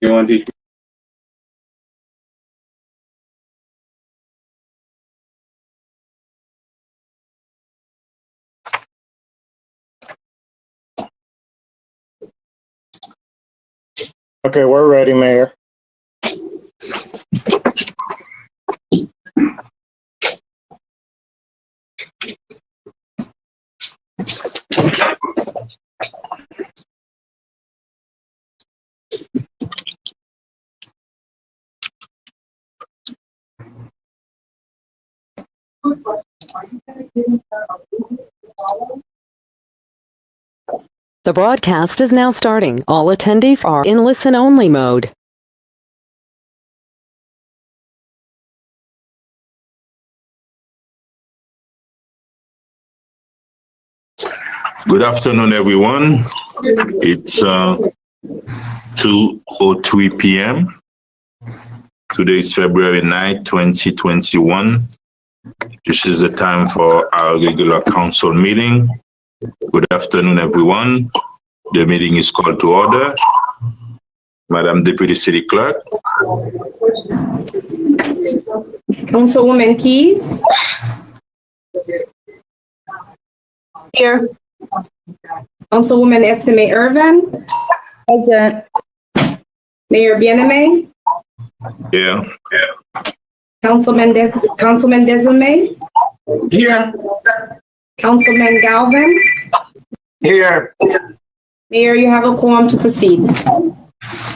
You want to teach? Okay, we're ready, Mayor. The broadcast is now starting. All attendees are in listen-only mode. Good afternoon, everyone. It's 2:03 p.m. Today is February 9, 2021. This is the time for our regular council meeting. Good afternoon, everyone. The meeting is called to order. Madam Deputy City Clerk. Councilwoman Keys. Here. Councilwoman Estime Irvin. Present. Mayor Mcdermott. Here. Councilman Desumay. Here. Councilman Galvin. Here. Mayor, you have a quorum to proceed.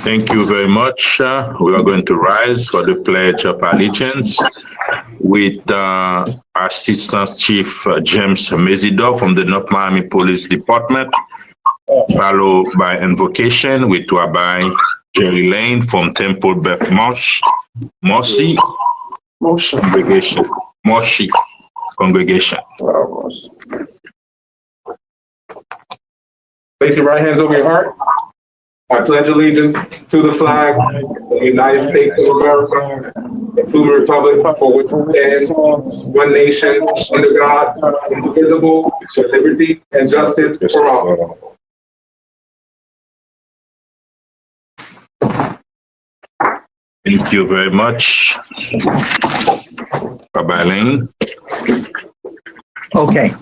Thank you very much. We are going to rise for the Pledge of Allegiance with Assistant Chief James Mezidor from the North Miami Police Department, followed by invocation with Rabbi Jerry Lane from Temple Beth Mercy Congregation. Place your right hands over your heart. I pledge allegiance to the flag of the United States of America, and to the republic for which it stands, one nation, under God, indivisible, with liberty and justice for all. Thank you very much, Rabbi Lane. Okay.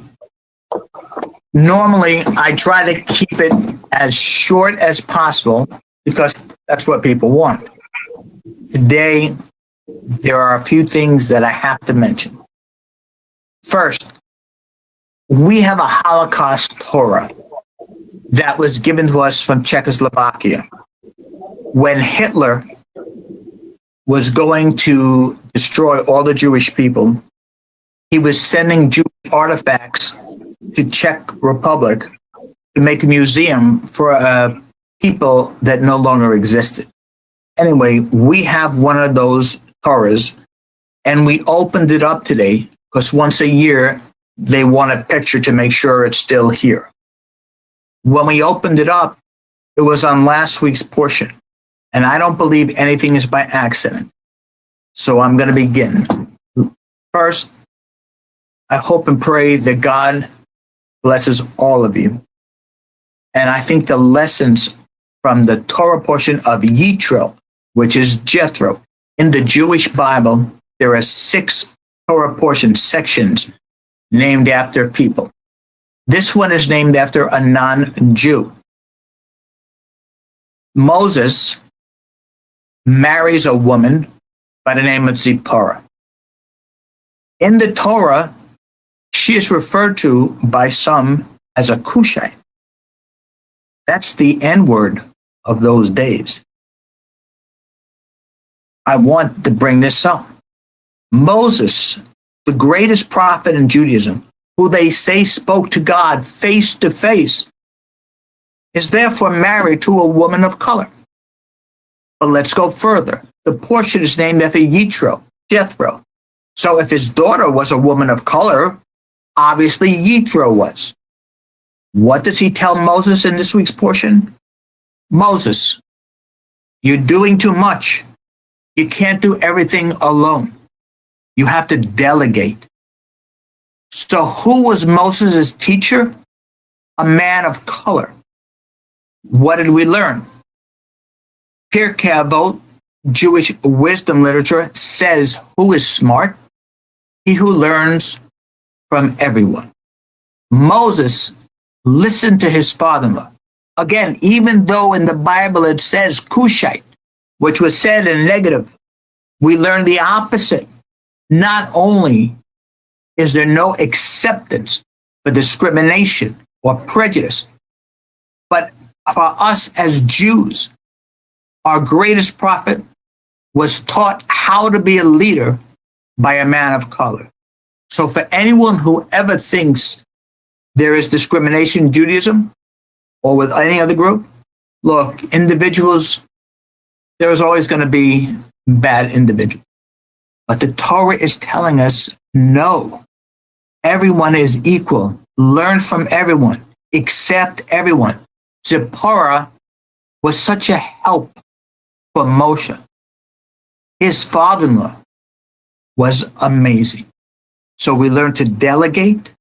Normally, I try to keep it as short as possible because that's what people want. Today, there are a few things that I have to mention. First, we have a Holocaust Torah that was given to us from Czechoslovakia. When Hitler was going to destroy all the Jewish people, he was sending Jewish artifacts to Czech Republic to make a museum for people that no longer existed. Anyway, we have one of those Torahs, and we opened it up today because once a year they want a picture to make sure it's still here. When we opened it up, it was on last week's portion, and I don't believe anything is by accident. So I'm going to begin. First, I hope and pray that God blesses all of you. And I think the lessons from the Torah portion of Yitro, which is Jethro, in the Jewish Bible, there are 6 Torah portion sections named after people. This one is named after a non-Jew. Moses marries a woman by the name of Zipporah. In the Torah, she is referred to by some as a Cushite. That's the N-word of those days. I want to bring this up. Moses, the greatest prophet in Judaism, who they say spoke to God face to face, is therefore married to a woman of color. But let's go further. The portion is named after Yitro, Jethro. So if his daughter was a woman of color, obviously Yitro was. What does he tell Moses in this week's portion? Moses, you're doing too much. You can't do everything alone. You have to delegate. So who was Moses' teacher? A man of color. What did we learn? Pirkei Avot, Jewish wisdom literature, says who is smart? He who learns from everyone. Moses listened to his father-in-law. Again, even though in the Bible it says Cushite, which was said in negative, we learn the opposite. Not only is there no acceptance for discrimination or prejudice, but for us as Jews, our greatest prophet was taught how to be a leader by a man of color. So for anyone who ever thinks there is discrimination in Judaism or with any other group, look, individuals, there is always going to be bad individuals. But the Torah is telling us, no, everyone is equal. Learn from everyone, accept everyone. Zipporah was such a help for Moshe. His father-in-law was amazing. So we learn to delegate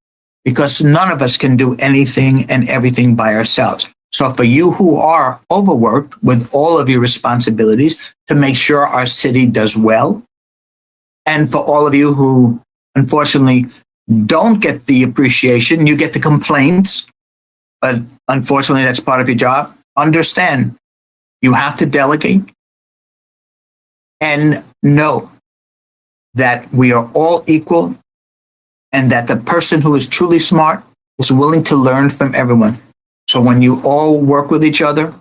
because none of us can do anything and everything by ourselves. So for you who are overworked with all of your responsibilities to make sure our city does well, and for all of you who unfortunately don't get the appreciation, you get the complaints, but unfortunately that's part of your job, understand you have to delegate and know that we are all equal and that the person who is truly smart is willing to learn from everyone. So when you all work with each other,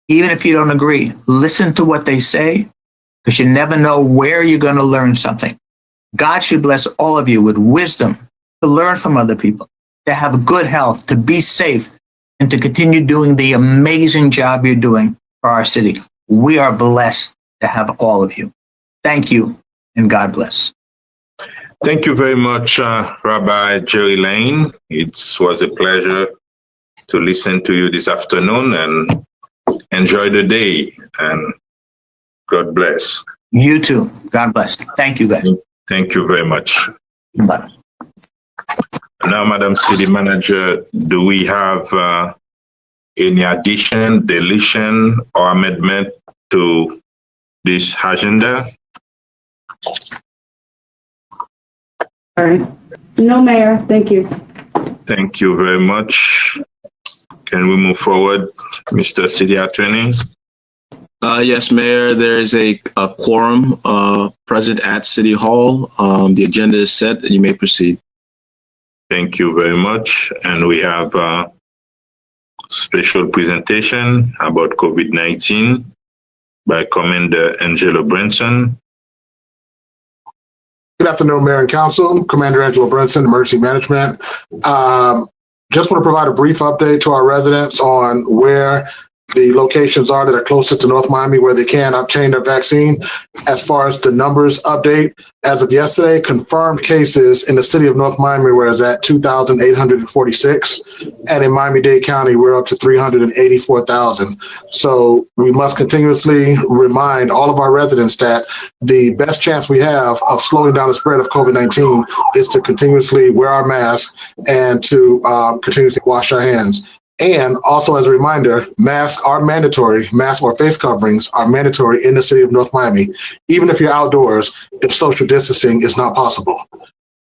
even if you don't agree, listen to what they say, because you never know where you're going to learn something. God should bless all of you with wisdom to learn from other people, to have good health, to be safe, and to continue doing the amazing job you're doing for our city. We are blessed to have all of you. Thank you, and God bless. Thank you very much, Rabbi Jerry Lane. It was a pleasure to listen to you this afternoon, and enjoy the day, and God bless. You too. God bless. Thank you, guys. Thank you very much. Bye. Now, Madam City Manager, do we have any addition, deletion, or amendment to this agenda? All right. No, Mayor. Thank you. Thank you very much. Can we move forward, Mr. City Attorney? Yes, Mayor, there is a quorum present at City Hall. The agenda is set and you may proceed. Thank you very much. And we have a special presentation about COVID-19 by Commander Angelo Brinson. Good afternoon, Mayor and Council. Commander Angelo Brinson, Emergency Management. Just want to provide a brief update to our residents on where the locations are that are closest to North Miami where they can obtain their vaccine. As far as the numbers update, as of yesterday, confirmed cases in the city of North Miami were at 2,846, and in Miami-Dade County, we're up to 384,000. So we must continuously remind all of our residents that the best chance we have of slowing down the spread of COVID-19 is to continuously wear our masks and to continuously wash our hands. And also as a reminder, masks are mandatory. Masks or face coverings are mandatory in the city of North Miami, even if you're outdoors, if social distancing is not possible.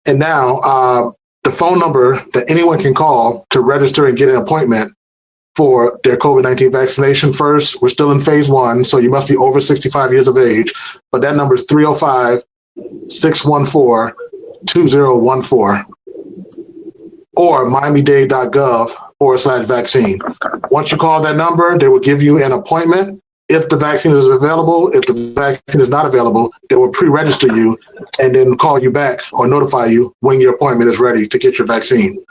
And now the phone number that anyone can call to register and get an appointment for their COVID-19 vaccination. First, we're still in phase 1, so you must be over 65 years of age, but that number is 305-614-2014 or miamidade.gov/vaccine. Once you call that number, they will give you an appointment. If the vaccine is available, if the vaccine is not available, they will pre-register you and then call you back or notify you when your appointment is ready to get your vaccine.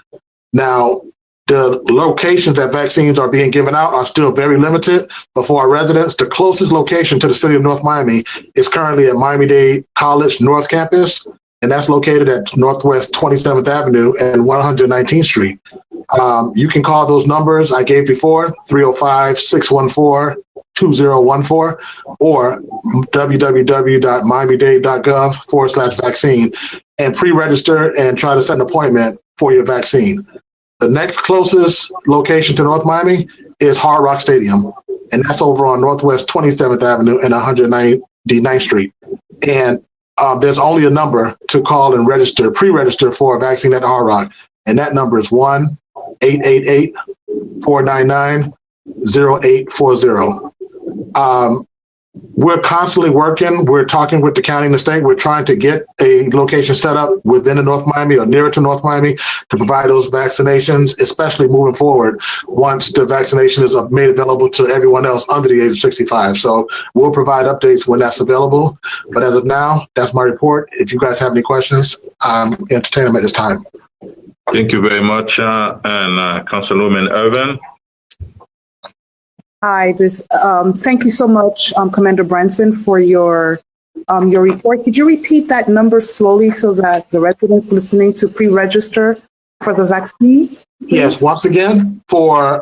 Now, the locations that vaccines are being given out are still very limited, but for our residents, the closest location to the city of North Miami is currently at Miami-Dade College North Campus, and that's located at Northwest 27th Avenue and 119th Street. You can call those numbers I gave before, 305-614-2014 or www.miamidade.gov/vaccine and pre-register and try to set an appointment for your vaccine. The next closest location to North Miami is Hard Rock Stadium. and that's over on Northwest 27th Avenue and 199th Street. And there's only a number to call and register, pre-register for a vaccine at the Hard Rock, and that number is 1-888-499-0840. We're constantly working. We're talking with the county and the state. We're trying to get a location set up within the North Miami or nearer to North Miami to provide those vaccinations, especially moving forward once the vaccination is made available to everyone else under the age of 65. So we'll provide updates when that's available. But as of now, that's my report. If you guys have any questions, I'm entertaining them at this time. Thank you very much. And Councilwoman Irvin. Hi, thank you so much, Commander Branson, for your report. Could you repeat that number slowly so that the residents listening to pre-register for the vaccine? Please? Yes, once again, for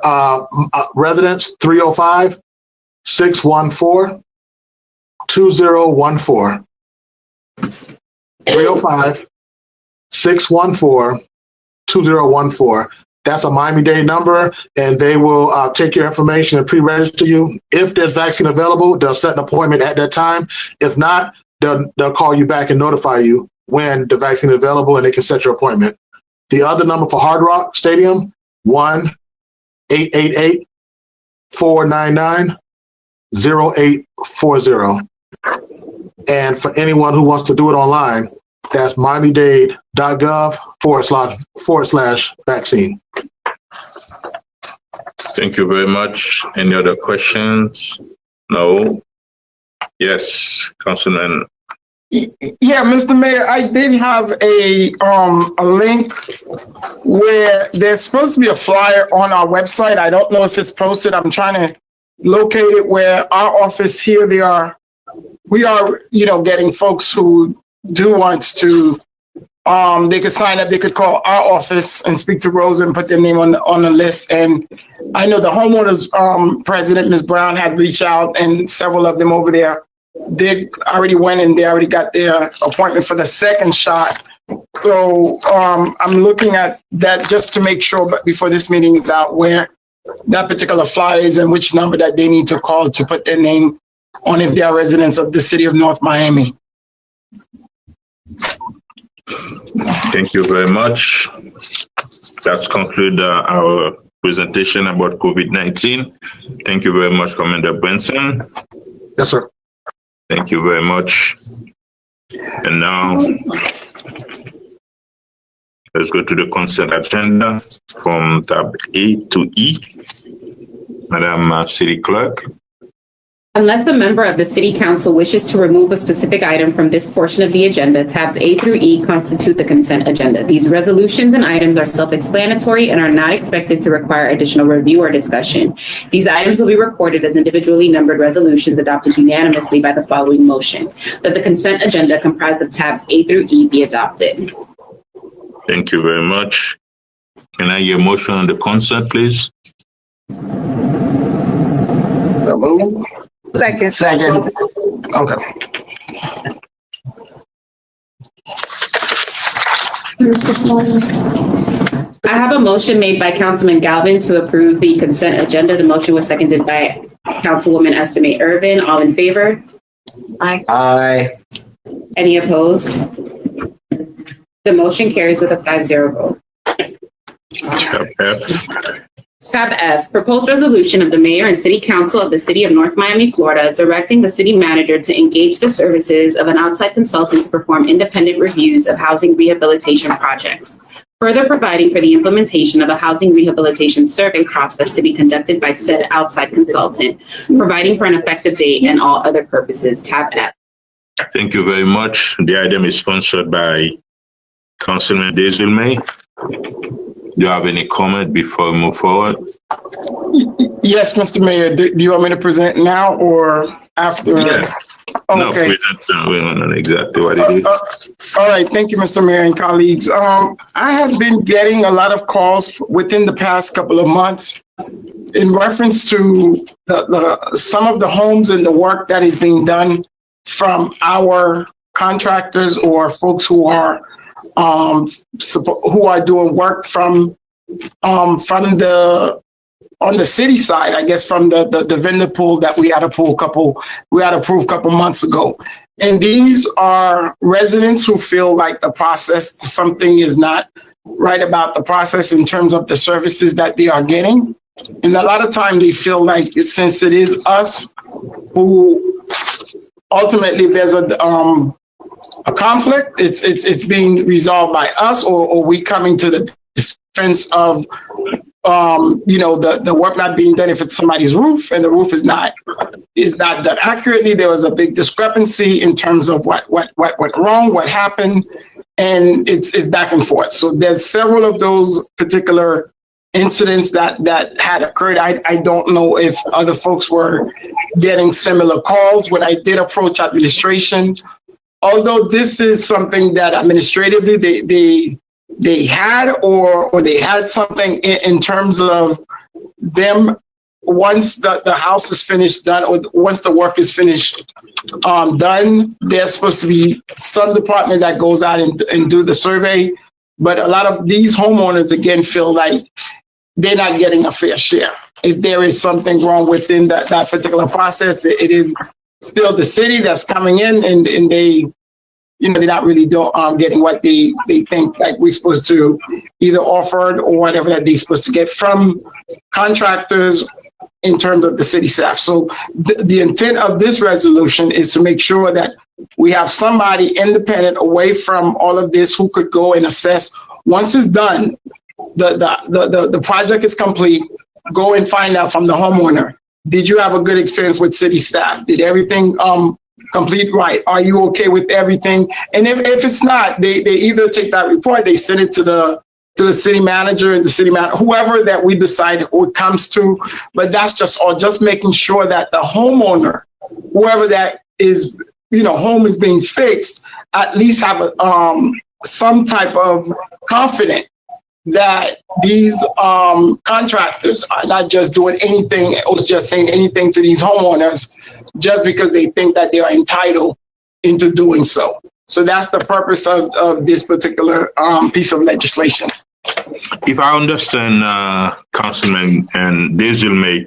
residents, 305-614-2014. 305-614-2014. That's a Miami-Dade number, and they will take your information and pre-register you. If there's vaccine available, they'll set an appointment at that time. If not, they'll call you back and notify you when the vaccine is available, and they can set your appointment. The other number for Hard Rock Stadium, 1-888-499-0840. And for anyone who wants to do it online, that's miamidade.gov/vaccine. Thank you very much. Any other questions? No? Yes, Councilman. Yeah, Mr. Mayor, I did have a link where there's supposed to be a flyer on our website. I don't know if it's posted. I'm trying to locate it where our office here, we are, getting folks who do want to, they could sign up, they could call our office and speak to Rose and put their name on the list. And I know the homeowners president, Ms. Brown, had reached out, and several of them over there did already went and they already got their appointment for the second shot. So I'm looking at that just to make sure, but before this meeting is out, where that particular flyer is and which number that they need to call to put their name on if they are residents of the city of North Miami. Thank you very much. That's conclude our presentation about COVID-19. Thank you very much, Commander Benson. Yes, sir. Thank you very much. And now, let's go to the consent agenda from tab A to E. Madam City Clerk. Unless a member of the City Council wishes to remove a specific item from this portion of the agenda, tabs A through E constitute the consent agenda. These resolutions and items are self-explanatory and are not expected to require additional review or discussion. These items will be recorded as individually numbered resolutions adopted unanimously by the following motion: that the consent agenda comprised of tabs A through E be adopted. Thank you very much. Can I hear a motion on the consent, please? Second. Okay. I have a motion made by Councilman Galvin to approve the consent agenda. The motion was seconded by Councilwoman Estimate Irvin. All in favor? Aye. Aye. Any opposed? The motion carries with a 5-0 vote. Tab F. Tab F, proposed resolution of the mayor and city council of the city of North Miami, Florida, directing the city manager to engage the services of an outside consultant to perform independent reviews of housing rehabilitation projects. Further providing for the implementation of a housing rehabilitation survey process to be conducted by said outside consultant, providing for an effective date and all other purposes. Tab F. Thank you very much. The item is sponsored by Councilman Desulme. Do you have any comment before we move forward? Yes, Mr. Mayor. Do you want me to present now or after? Yeah. Okay. No, we don't know exactly what it is. All right. Thank you, Mr. Mayor and colleagues. I have been getting a lot of calls within the past couple of months in reference to some of the homes and the work that is being done from our contractors or folks who are doing work from the on the city side, I guess from the vendor pool that we had approved a couple months ago. And these are residents who feel like the process, something is not right about the process in terms of the services that they are getting. And a lot of time they feel like since it is us who ultimately there's a conflict, it's being resolved by us, or we coming to the defense of the work not being done if it's somebody's roof and the roof is not done accurately. There was a big discrepancy in terms of what went wrong, what happened, and it's back and forth. So there's several of those particular incidents that had occurred. I don't know if other folks were getting similar calls. When I did approach administration, although this is something that administratively they had or they had something in terms of them once the house is finished done, or once the work is finished done, there's supposed to be some department that goes out and do the survey. But a lot of these homeowners again feel like they're not getting a fair share. If there is something wrong within that particular process, it is still the city that's coming in and they, they're not really getting what they think like we're supposed to either offered or whatever that they're supposed to get from contractors in terms of the city staff. So the intent of this resolution is to make sure that we have somebody independent away from all of this who could go and assess once it's done, the project is complete, go and find out from the homeowner, did you have a good experience with city staff? Did everything complete right? Are you okay with everything? And if it's not, they either take that report, they send it to the city manager and the city manager, whoever that we decide it comes to. But that's just making sure that the homeowner, whoever that is, home is being fixed, at least have some type of confidence that these contractors are not just doing anything or just saying anything to these homeowners just because they think that they are entitled into doing so. So that's the purpose of this particular piece of legislation. If I understand, Councilman and Desilme,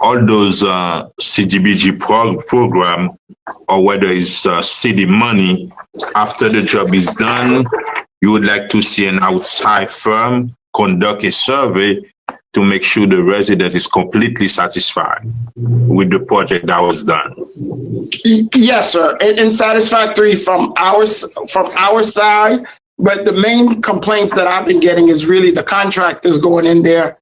all those CDBG program, or whether it's city money, after the job is done, you would like to see an outside firm conduct a survey to make sure the resident is completely satisfied with the project that was done. Yes, sir, and satisfactory from our side. But the main complaints that I've been getting is really the contractors going in there,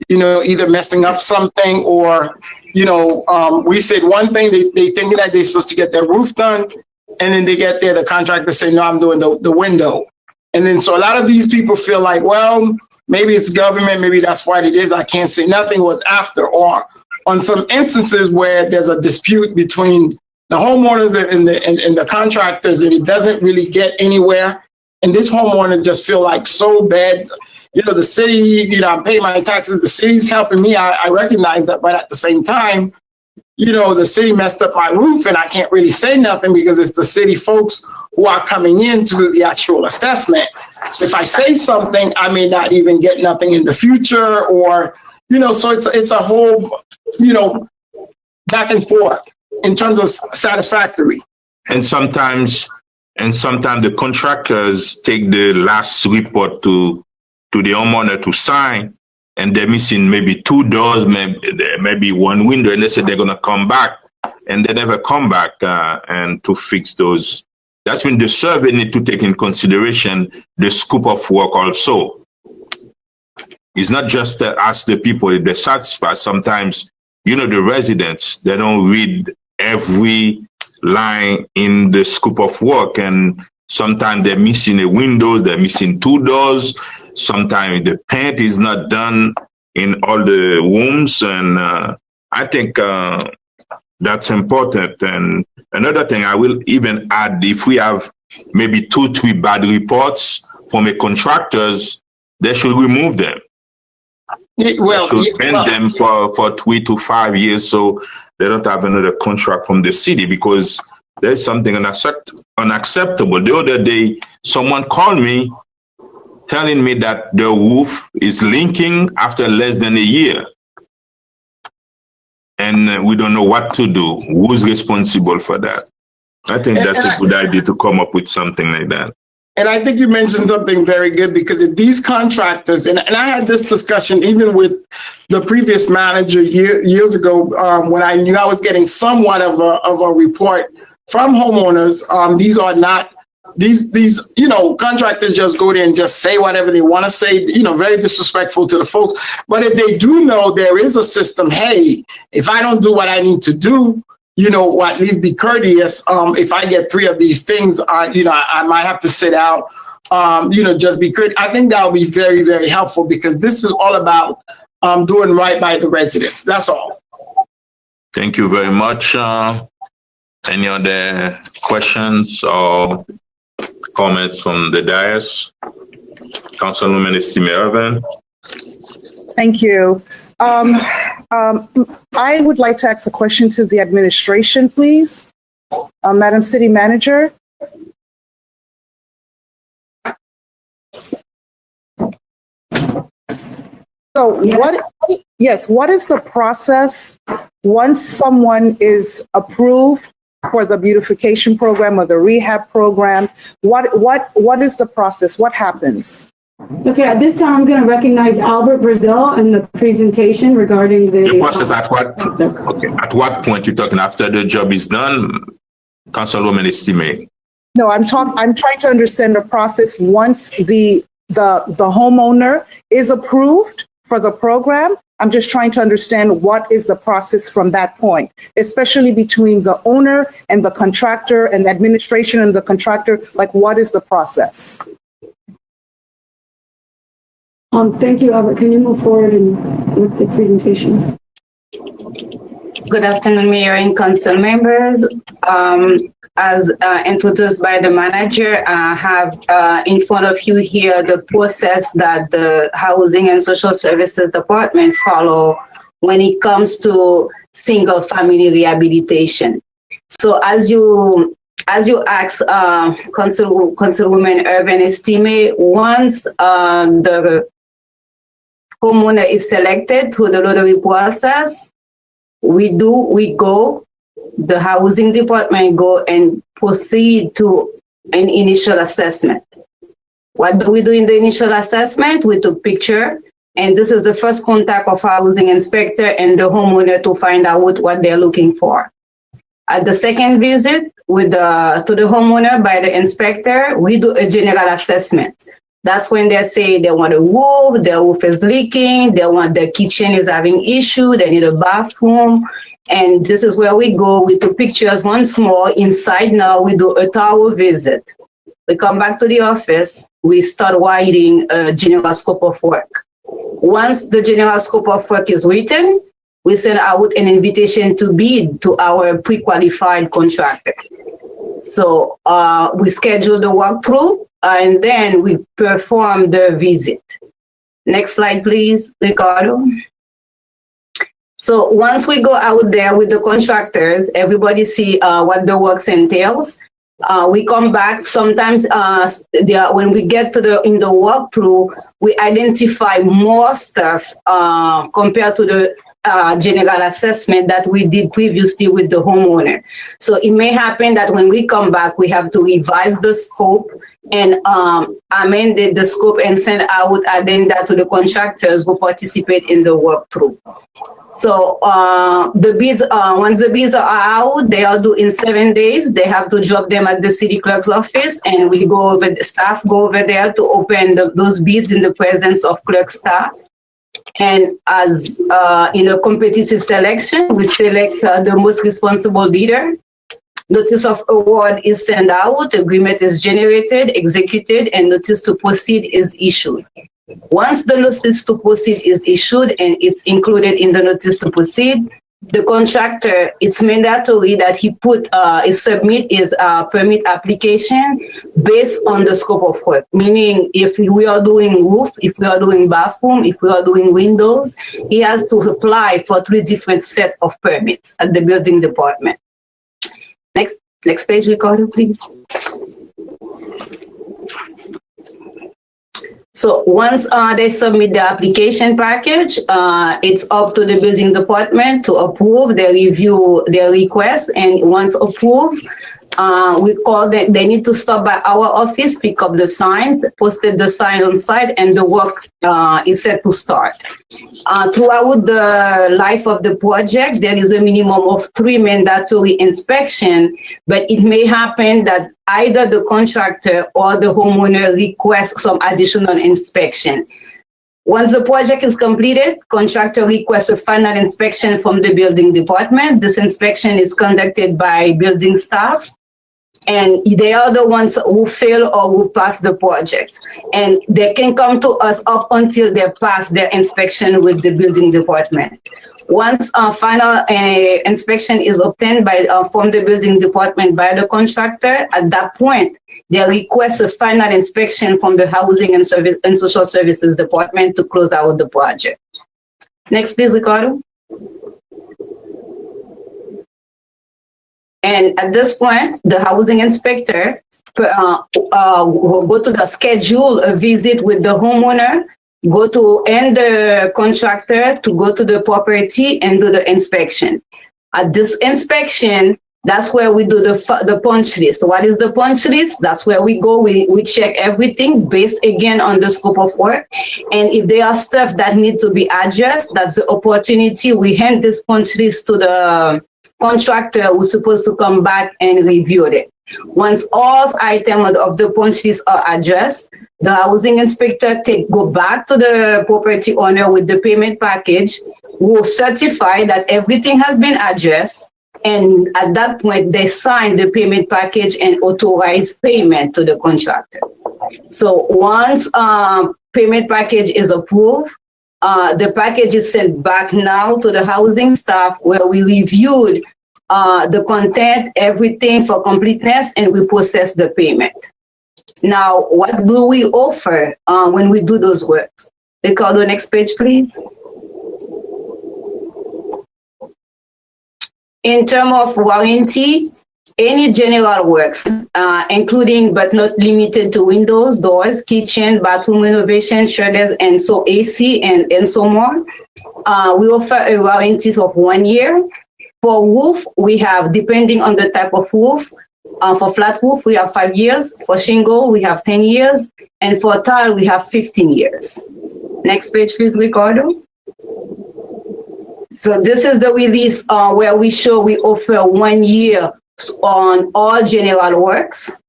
either messing up something or, we said one thing, they think that they're supposed to get their roof done, and then they get there, the contractor say, no, I'm doing the window. And then so a lot of these people feel like, well, maybe it's government, maybe that's what it is. I can't say nothing was after, or on some instances where there's a dispute between the homeowners and the contractors, and it doesn't really get anywhere. And this homeowner just feel like so bad, the city, I'm paying my taxes, the city's helping me. I recognize that, but at the same time, the city messed up my roof and I can't really say nothing because it's the city folks who are coming in to do the actual assessment. So if I say something, I may not even get nothing in the future, or, so it's a whole, back and forth in terms of satisfactory. And sometimes the contractors take the last report to the homeowner to sign, and they're missing maybe 2 doors, maybe 1 window, and they say they're going to come back, and they never come back and to fix those. That's when the survey need to take in consideration the scope of work also. It's not just to ask the people if they're satisfied. Sometimes, the residents, they don't read every line in the scope of work, and sometimes they're missing a window, they're missing 2 doors. Sometimes the paint is not done in all the rooms, and I think that's important. And another thing I will even add, if we have maybe 2-3 bad reports from a contractors, they should remove them. Well, they should ban them for 3 to 5 years so they don't have another contract from the city, because there's something unacceptable. The other day, someone called me telling me that the roof is leaking after less than a year. And we don't know what to do. Who's responsible for that? I think that's a good idea to come up with something like that. And I think you mentioned something very good, because if these contractors, and I had this discussion even with the previous manager years ago, when I knew I was getting somewhat of a report from homeowners. These are not, these contractors just go there and just say whatever they want to say, very disrespectful to the folks. But if they do know there is a system, hey, if I don't do what I need to do, or at least be courteous. If I get 3 of these things, I might have to sit out, just be courteous. I think that will be very, very helpful, because this is all about doing right by the residents. That's all. Thank you very much. Any other questions or comments from the dais? Councilwoman Estime-Irvin. Thank you. I would like to ask a question to the administration, please. Madam City Manager. So what is the process once someone is approved for the beautification program or the rehab program? What is the process? What happens? Okay, at this time, I'm going to recognize Albert Brazil and the presentation regarding the process at what? Okay, at what point you're talking? After the job is done, Councilwoman Estime? No, I'm trying to understand the process once the homeowner is approved for the program. I'm just trying to understand what is the process from that point, especially between the owner and the contractor and the administration and the contractor. Like, what is the process? Thank you, Albert. Can you move forward with the presentation? Good afternoon, Mayor and Council members. As introduced by the manager, I have in front of you here the process that the Housing and Social Services Department follow when it comes to single family rehabilitation. So as you asked Councilwoman Irvin Estime, once the homeowner is selected through the lottery process, the housing department go and proceed to an initial assessment. What do we do in the initial assessment? We took picture, and this is the first contact of housing inspector and the homeowner to find out what they're looking for. At the second visit to the homeowner by the inspector, we do a general assessment. That's when they say they want a roof, their roof is leaking, the kitchen is having issue, they need a bathroom. And this is where we go. We took pictures once more. Inside now, we do a thorough visit. We come back to the office, we start writing a general scope of work. Once the general scope of work is written, we send out an invitation to bid to our pre-qualified contractor. So we schedule the walkthrough, and then we perform the visit. Next slide, please, Ricardo. So once we go out there with the contractors, everybody see what the works entails. We come back. Sometimes when we get to in the walkthrough, we identify more stuff compared to the general assessment that we did previously with the homeowner. So it may happen that when we come back, we have to revise the scope and amend the scope and send out addenda to the contractors who participate in the walkthrough. So the bids, once the bids are out, they are due in 7 days. They have to drop them at the city clerk's office, and the staff go over there to open those bids in the presence of clerk staff. And as in a competitive selection, we select the most responsible bidder. Notice of award is sent out, agreement is generated, executed, and notice to proceed is issued. Once the notice to proceed is issued and it's included in the notice to proceed, the contractor, it's mandatory that he submit his permit application based on the scope of work. Meaning, if we are doing roof, if we are doing bathroom, if we are doing windows, he has to apply for 3 different sets of permits at the building department. Next page, Ricardo, please. So once they submit the application package, it's up to the building department to approve. They review their request, and once approved, we call them. They need to stop by our office, pick up the signs, posted the sign on site, and the work is set to start. Throughout the life of the project, there is a minimum of 3 mandatory inspections, but it may happen that either the contractor or the homeowner requests some additional inspection. Once the project is completed, contractor requests a final inspection from the building department. This inspection is conducted by building staff, and they are the ones who fail or who pass the project. And they can come to us up until they pass their inspection with the building department. Once a final inspection is obtained from the building department by the contractor, at that point, they request a final inspection from the Housing and Social Services Department to close out the project. Next, please, Ricardo. And at this point, the housing inspector will go to the schedule a visit with the homeowner, go to the contractor to go to the property and do the inspection. At this inspection, that's where we do the punch list. What is the punch list? That's where we go. We check everything based again on the scope of work. And if there are stuff that need to be adjusted, that's the opportunity. We hand this punch list to the contractor who's supposed to come back and review it. Once all items of the punch list are addressed, the housing inspector go back to the property owner with the payment package, will certify that everything has been addressed, and at that point, they sign the payment package and authorize payment to the contractor. So once payment package is approved, the package is sent back now to the housing staff where we reviewed the content, everything for completeness, and we process the payment. Now, what do we offer when we do those works? Ricardo, next page, please. In terms of warranty, any general works, including but not limited to windows, doors, kitchen, bathroom renovation, shutters, and so AC and so more, we offer a warranty of 1 year. For roof, we have, depending on the type of roof, for flat roof, we have 5 years. For shingle, we have 10 years. And for tile, we have 15 years. Next page, please, Ricardo. So this is the release where we show we offer 1 year on all general works.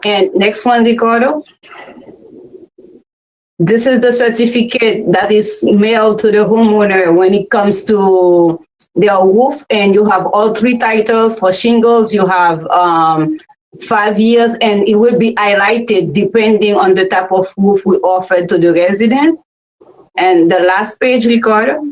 And next one, Ricardo. This is the certificate that is mailed to the homeowner when it comes to their roof, and you have all 3 titles. For shingles, you have 5 years, and it will be highlighted depending on the type of roof we offer to the resident. And the last page, Ricardo.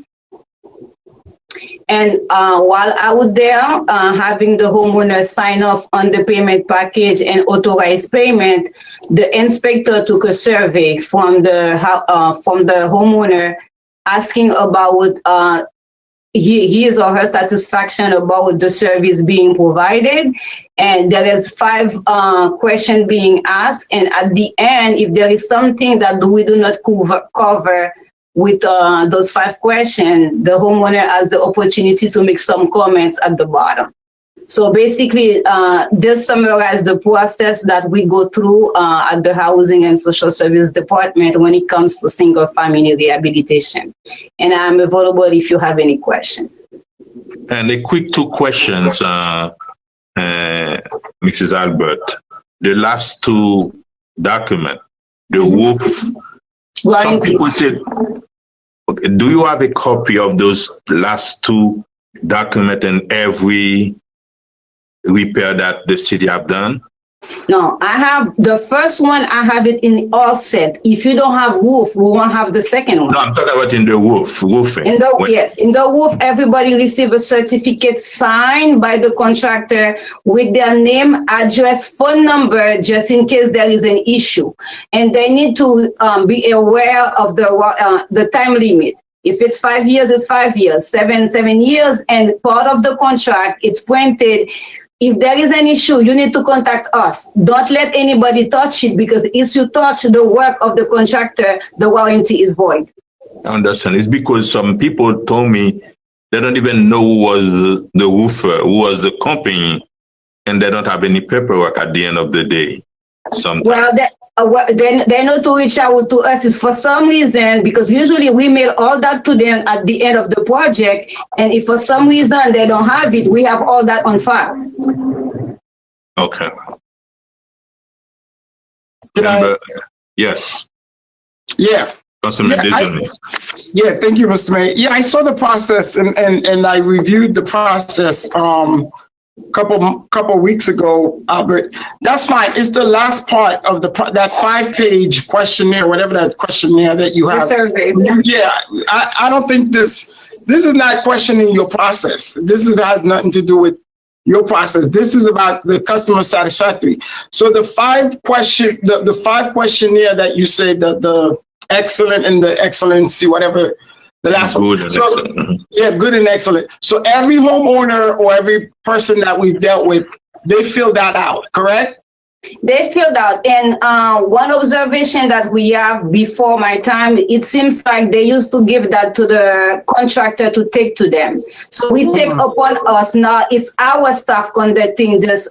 And while out there, having the homeowner sign off on the payment package and authorize payment, the inspector took a survey from the homeowner asking about his or her satisfaction about the service being provided. And there is 5 questions being asked. And at the end, if there is something that we do not cover with those 5 questions, the homeowner has the opportunity to make some comments at the bottom. So basically, this summarizes the process that we go through at the Housing and Social Service Department when it comes to single-family rehabilitation. And I'm available if you have any questions. And a quick 2 questions, Mrs. Albert. The last 2 documents, the roof. Some people said, okay, do you have a copy of those last 2 documents and every repair that the city have done? No, I have the first one. I have it in all set. If you don't have roof, we won't have the second one. No, I'm talking about in the roofing. Yes, in the roof, everybody receive a certificate signed by the contractor with their name, address, phone number, just in case there is an issue. And they need to be aware of the time limit. If it's 5 years, it's 5 years, 7 years, and part of the contract, it's printed if there is an issue, you need to contact us. Don't let anybody touch it, because if you touch the work of the contractor, the warranty is void. I understand. It's because some people told me they don't even know who was the roofer, who was the company, and they don't have any paperwork at the end of the day. Sometimes. Well, they know to reach out to us is for some reason, because usually we mail all that to them at the end of the project, and if for some reason they don't have it, we have all that on file. Okay. Yes. Yeah. Councilman Desjardins. Yeah, thank you, Mr. Mayor. Yeah, I saw the process and I reviewed the process couple weeks ago, Albert. That's fine. It's the last part of that 5-page questionnaire, whatever that questionnaire that you have. The survey. Yeah, I don't think this is not questioning your process. This has nothing to do with your process. This is about the customer satisfactory. So the 5 questionnaire that you said, the excellent and the excellency, whatever the last good one. And excellent. Yeah, good and excellent. So every homeowner or every person that we've dealt with, they fill that out, correct? They filled out, and one observation that we have before my time, it seems like they used to give that to the contractor to take to them. So we take upon us now, it's our staff conducting this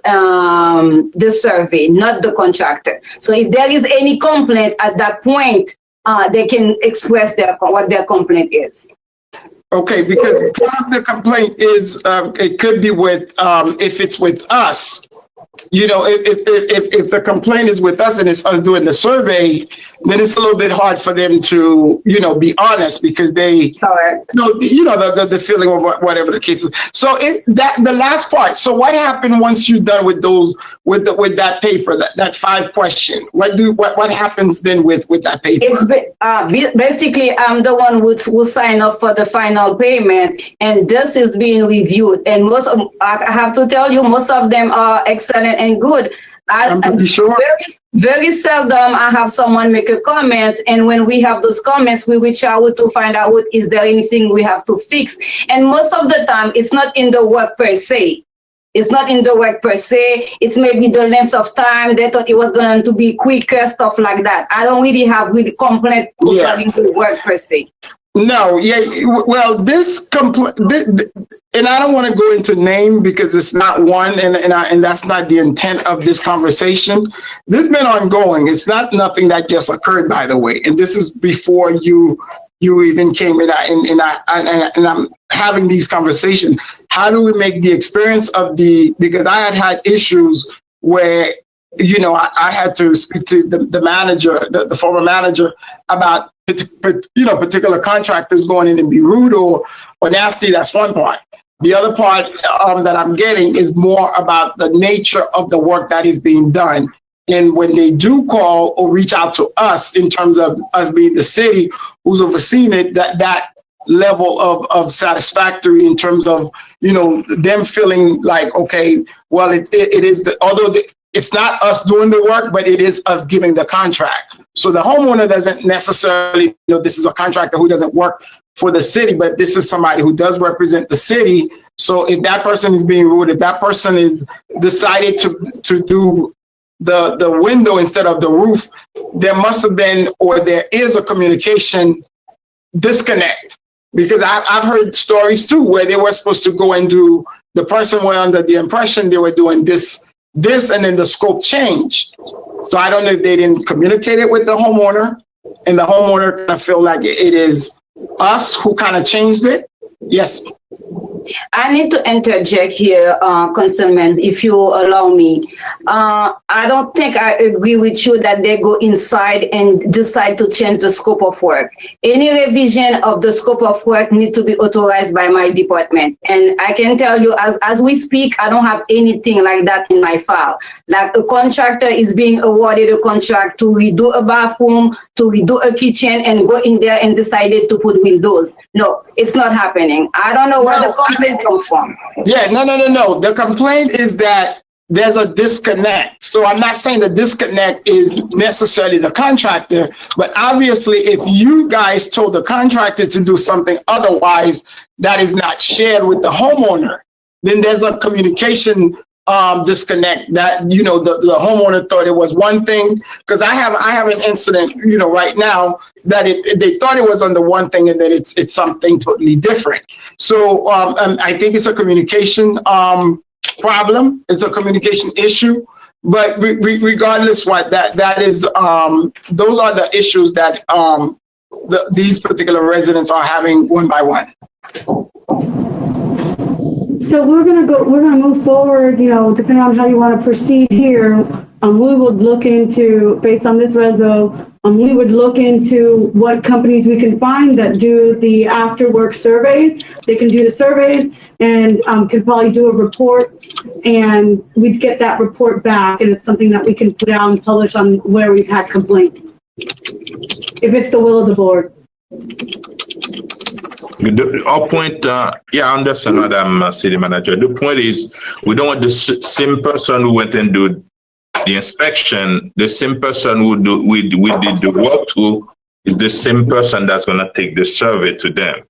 survey, not the contractor. So if there is any complaint at that point, they can express what their complaint is. Okay, because part of the complaint is it could be with if it's with us. You know, if the complaint is with us and it's us doing the survey, then it's a little bit hard for them to, you know, be honest, because they, the feeling of whatever the case is. So the last part. So what happened once you're done with those, with that paper, that 5 question? What happens then with that paper? It's basically I'm the one who sign up for the final payment, and this is being reviewed. And I have to tell you, most of them are excellent and good. I'm pretty sure. Very seldom I have someone make a comment, and when we have those comments, we reach out to find out is there anything we have to fix. And most of the time, it's not in the work per se. It's not in the work per se. It's maybe the length of time. They thought it was going to be quicker, stuff like that. I don't really have complaint regarding the work per se. No, yeah, well, and I don't want to go into name because it's not one, and that's not the intent of this conversation. This has been ongoing. It's not nothing that just occurred, by the way, and this is before you even came in, and I'm having these conversations. How do we make the experience of because I had issues where, you know, I had to speak to the manager, the former manager, about particular contractors going in and be rude or nasty. That's one part. The other part that I'm getting is more about the nature of the work that is being done. And when they do call or reach out to us in terms of us being the city who's overseeing it, that level of satisfactory in terms of, you know, them feeling like, okay, well, it is it's not us doing the work, but it is us giving the contract. So the homeowner doesn't necessarily, you know, this is a contractor who doesn't work for the city, but this is somebody who does represent the city. So if that person is being rude, if that person is decided to do the window instead of the roof, there must have been, or there is a communication disconnect. Because I've heard stories too, where they were supposed to go and do, the person were under the impression they were doing this, and then the scope changed. So I don't know if they didn't communicate it with the homeowner, and the homeowner kind of feel like it is us who kind of changed it. Yes. I need to interject here, Councilman, if you allow me. I don't think I agree with you that they go inside and decide to change the scope of work. Any revision of the scope of work need to be authorized by my department. And I can tell you, as we speak, I don't have anything like that in my file. Like a contractor is being awarded a contract to redo a bathroom, to redo a kitchen, and go in there and decided to put windows. No, it's not happening. I don't know where the complaint comes from. Yeah, no. The complaint is that there's a disconnect. So I'm not saying the disconnect is necessarily the contractor, but obviously if you guys told the contractor to do something otherwise that is not shared with the homeowner, then there's a communication disconnect that, you know, the homeowner thought it was one thing, because I have an incident, you know, right now that they thought it was under one thing and then it's something totally different. So I think it's a communication problem. It's a communication issue. But regardless what that is, those are the issues that these particular residents are having one by one. So we're gonna move forward, you know, depending on how you want to proceed here. We would look into, based on this reso, we would look into what companies we can find that do the after work surveys. They can do the surveys and can probably do a report, and we'd get that report back, and it's something that we can put out and publish on where we've had complaints, if it's the will of the board. Our point, yeah, I understand, Madam City Manager. The point is, we don't want the same person who went and do the inspection, the same person who we did the work to, is the same person that's going to take the survey to them.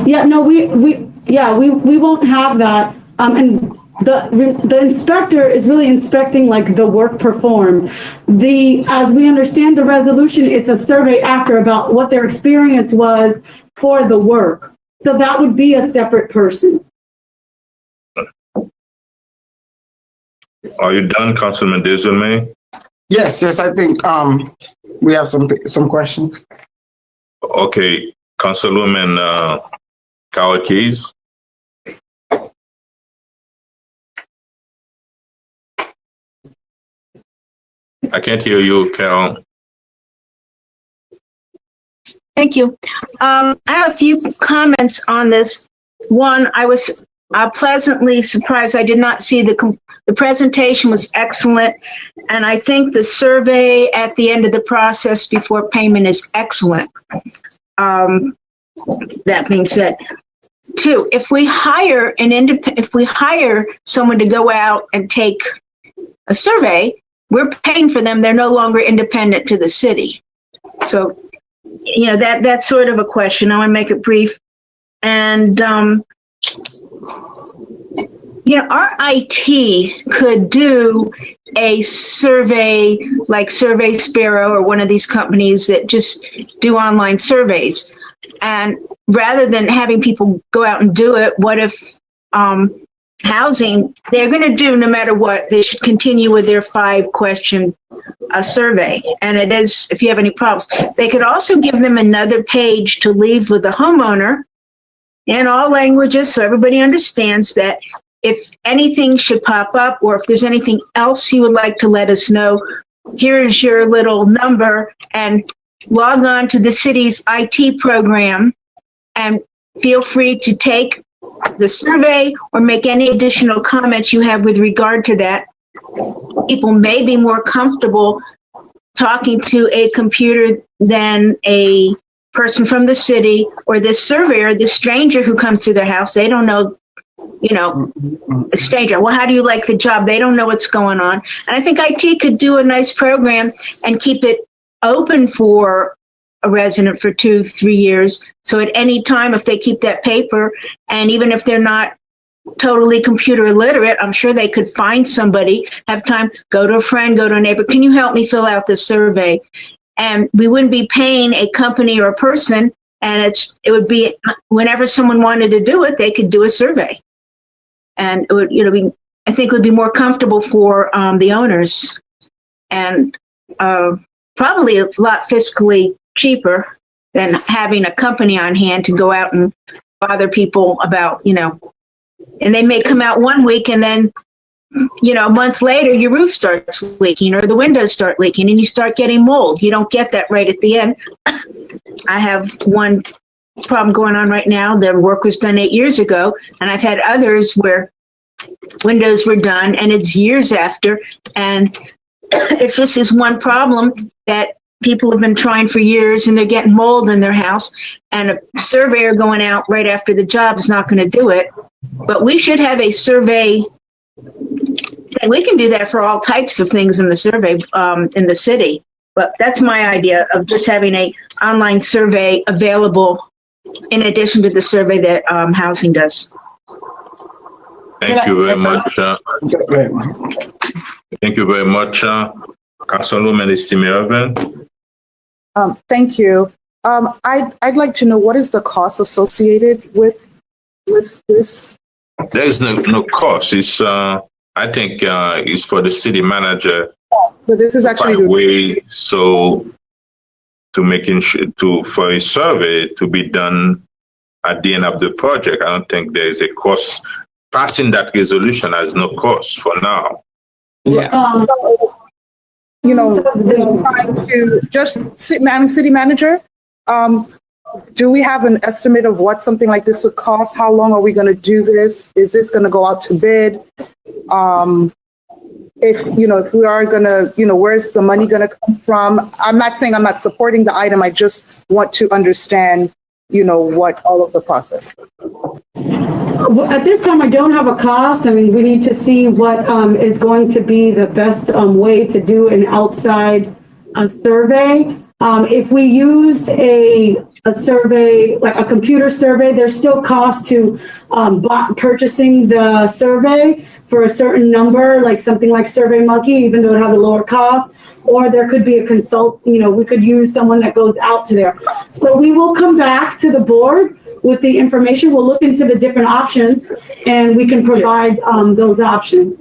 Yeah, no, we won't have that. And the inspector is really inspecting like the work performed. As we understand the resolution, it's a survey after about what their experience was for the work. So that would be a separate person. Are you done, Councilman Desulme? Yes, I think we have some questions. Okay, Councilwoman Carol Keys. I can't hear you, Carol. Thank you. I have a few comments on this. One, I was pleasantly surprised. I did not see the presentation was excellent, and I think the survey at the end of the process before payment is excellent. That being said, two, if we hire someone to go out and take a survey, we're paying for them. They're no longer independent to the city. So, you know, that's sort of a question. I want to make it brief. And, you know, our IT could do a survey like Survey Sparrow or one of these companies that just do online surveys. And rather than having people go out and do it, what if housing, they're going to do no matter what, they should continue with their 5-question survey. And it is, if you have any problems, they could also give them another page to leave with the homeowner in all languages so everybody understands that if anything should pop up or if there's anything else you would like to let us know, here's your little number, and log on to the city's IT program and feel free to take the survey or make any additional comments you have with regard to that. People may be more comfortable talking to a computer than a person from the city or this surveyor, this stranger who comes to their house. They don't know, you know, a stranger. Well, how do you like the job? They don't know what's going on. And I think IT could do a nice program and keep it open for a resident for 2-3 years. So at any time, if they keep that paper, and even if they're not totally computer illiterate, I'm sure they could find somebody, have time, go to a friend, go to a neighbor. Can you help me fill out this survey? And we wouldn't be paying a company or a person. And it would be whenever someone wanted to do it, they could do a survey. And it would, you know, I think it would be more comfortable for the owners, and probably a lot fiscally cheaper than having a company on hand to go out and bother people about, you know, and they may come out one week and then, you know, a month later your roof starts leaking or the windows start leaking and you start getting mold. You don't get that right at the end. I have one problem going on right now. The work was done 8 years ago, and I've had others where windows were done and it's years after, and it's just this one problem that people have been trying for years and they're getting mold in their house, and a surveyor going out right after the job is not going to do it. But we should have a survey, and we can do that for all types of things in the survey in the city. But that's my idea of just having a online survey available in addition to the survey that housing does. Thank you very much. Thank you very much, Councilwoman Estime Irvin. Thank you. I'd like to know, what is the cost associated with this? There is no cost. It's I think it's for the city manager. So this is actually way so to making sure for a survey to be done at the end of the project. I don't think there is a cost. Passing that resolution has no cost for now. Yeah. You know, trying to Madam City Manager, do we have an estimate of what something like this would cost? How long are we going to do this? Is this going to go out to bid? If we are going to, where's the money going to come from? I'm not saying I'm not supporting the item. I just want to understand, what all of the process. At this time, I don't have a cost. I mean, we need to see what is going to be the best way to do an outside survey. If we used a survey, like a computer survey, there's still cost to purchasing the survey for a certain number, like something like SurveyMonkey, even though it has a lower cost. Or there could be a we could use someone that goes out to there. So we will come back to the board with the information. We'll look into the different options and we can provide those options.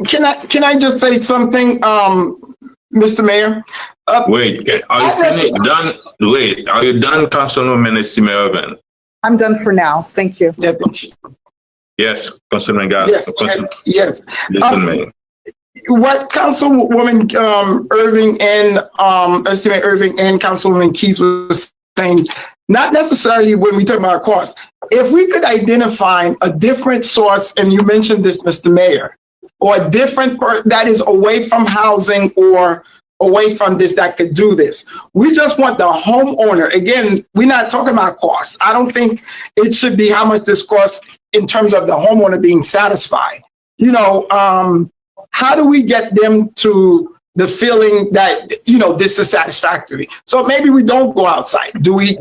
Can I just say something, Mr. Mayor? Wait, are you finished? Done? Wait, are you done, Councilwoman Estime Irvin? I'm done for now. Thank you. Yeah, thank you. Yes, Councilman Gall. Yes. Listen, Mayor. What Councilwoman Irving and Estime Irving and Councilwoman Keys was saying, not necessarily when we talk about cost. If we could identify a different source, and you mentioned this, Mr. Mayor, or a different that is away from housing or away from this that could do this. We just want the homeowner. Again, we're not talking about costs. I don't think it should be how much this costs in terms of the homeowner being satisfied. How do we get them to the feeling that, this is satisfactory? So maybe we don't go outside.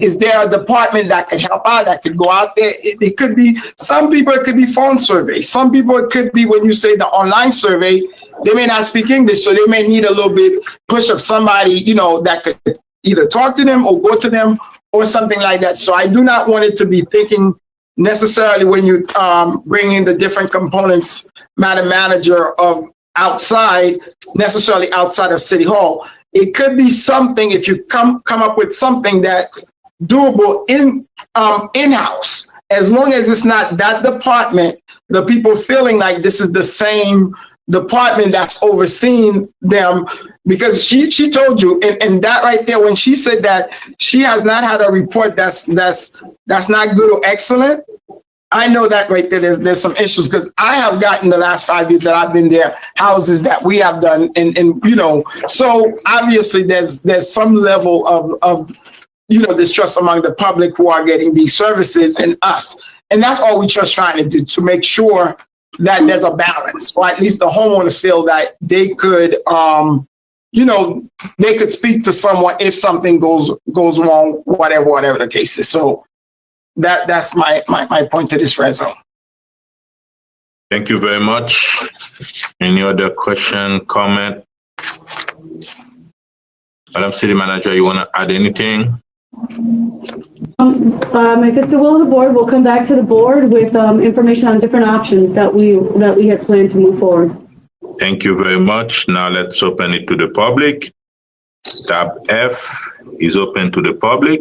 Is there a department that could help out, that could go out there? It could be, some people, it could be phone surveys. Some people, it could be when you say the online survey, they may not speak English, so they may need a little bit push of somebody, that could either talk to them or go to them or something like that. So I do not want it to be thinking necessarily when you bring in the different components, Madam Manager, of outside, necessarily outside of City Hall. It could be something, if you come up with something that's doable in-house, as long as it's not that department, the people feeling like this is the same department that's overseeing them. Because she told you, and that right there, when she said that she has not had a report that's not good or excellent, I know that right there, there's some issues, because I have gotten the last 5 years that I've been there, houses that we have done, and so obviously there's some level of distrust among the public who are getting these services and us. And that's all we're just trying to do, to make sure that there's a balance, or at least the homeowner feel that they could, they could speak to someone if something goes wrong, whatever the case is. So that's my point to this resume. Thank you very much. Any other question, comment? Madam City Manager, you want to add anything? If it's the will of the board, we'll come back to the board with information on different options that we had planned to move forward. Thank you very much. Now let's open it to the public. Tab F is open to the public.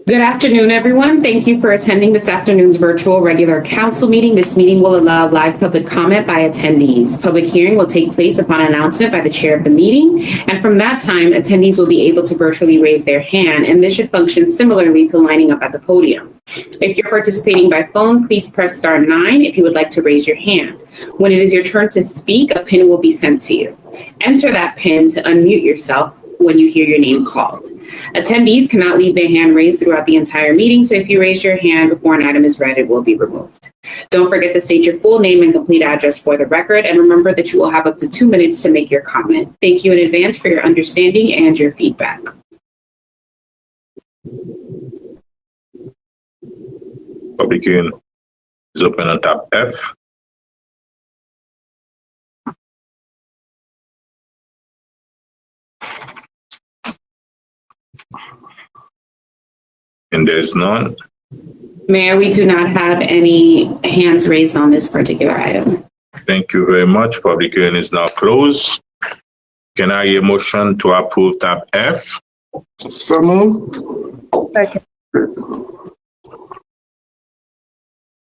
Good afternoon, everyone. Thank you for attending this afternoon's virtual regular council meeting. This meeting will allow live public comment by attendees. Public hearing will take place upon announcement by the chair of the meeting. And from that time, attendees will be able to virtually raise their hand, and this should function similarly to lining up at the podium. If you're participating by phone, please press *9 if you would like to raise your hand. When it is your turn to speak, a PIN will be sent to you. Enter that PIN to unmute yourself when you hear your name called. Attendees cannot leave their hand raised throughout the entire meeting, so if you raise your hand before an item is read, it will be removed. Don't forget to state your full name and complete address for the record, and remember that you will have up to 2 minutes to make your comment. Thank you in advance for your understanding and your feedback. Public hearing is open on tab F. And there's none. Mayor, we do not have any hands raised on this particular item. Thank you very much. Public hearing is now closed. Can I hear a motion to approve tab F? So moved. Second.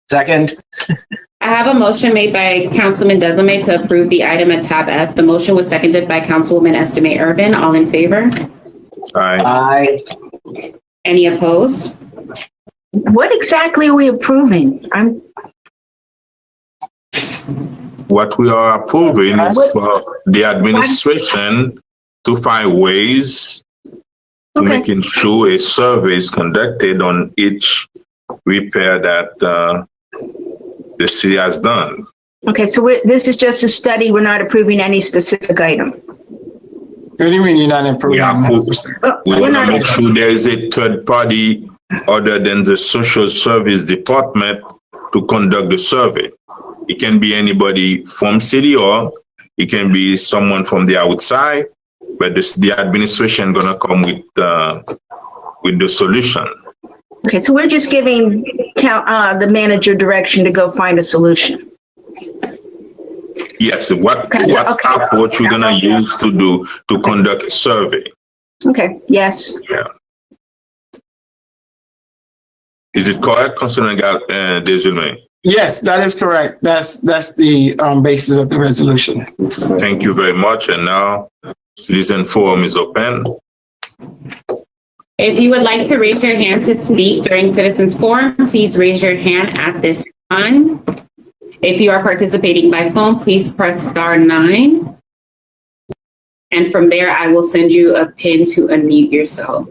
Second. I have a motion made by Councilman Mcdermott to approve the item at tab F. The motion was seconded by Councilwoman Estimate Urban. All in favor? Aye. Aye. Any opposed? What exactly are we approving? What we are approving is for the administration to find ways to making sure a survey is conducted on each repair that the city has done. Okay, so this is just a study. We're not approving any specific item. What do you mean you're not improving? We want to make sure there is a third party other than the social service department to conduct the survey. It can be anybody from City Hall, it can be someone from the outside, but the administration gonna come with the solution. Okay, so we're just giving the manager direction to go find a solution. Yes, what approach you're gonna use to conduct a survey? Okay, yes. Yeah. Is it correct, Councilman Desulme? Yes, that is correct. That's the basis of the resolution. Thank you very much. And now, citizen forum is open. If you would like to raise your hand to speak during Citizens Forum, please raise your hand at this time. If you are participating by phone, please press *9. And from there, I will send you a pin to unmute yourself.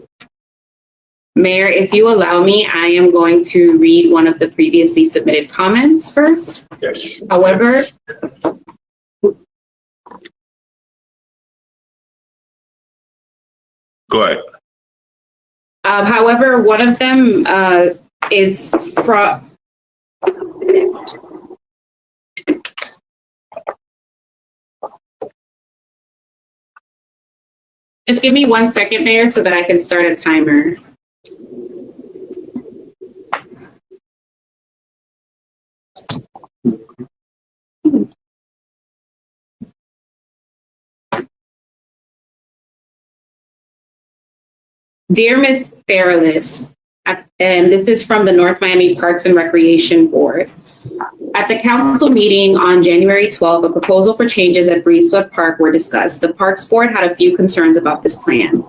Mayor, if you allow me, I am going to read one of the previously submitted comments first. Yes. However, Go ahead. However, one of them is from. Just give me 1 second, Mayor, so that I can start a timer. Dear Ms. Fairless, and this is from the North Miami Parks and Recreation Board. At the council meeting on January 12th, a proposal for changes at Breezeflood Park were discussed. The Parks Board had a few concerns about this plan.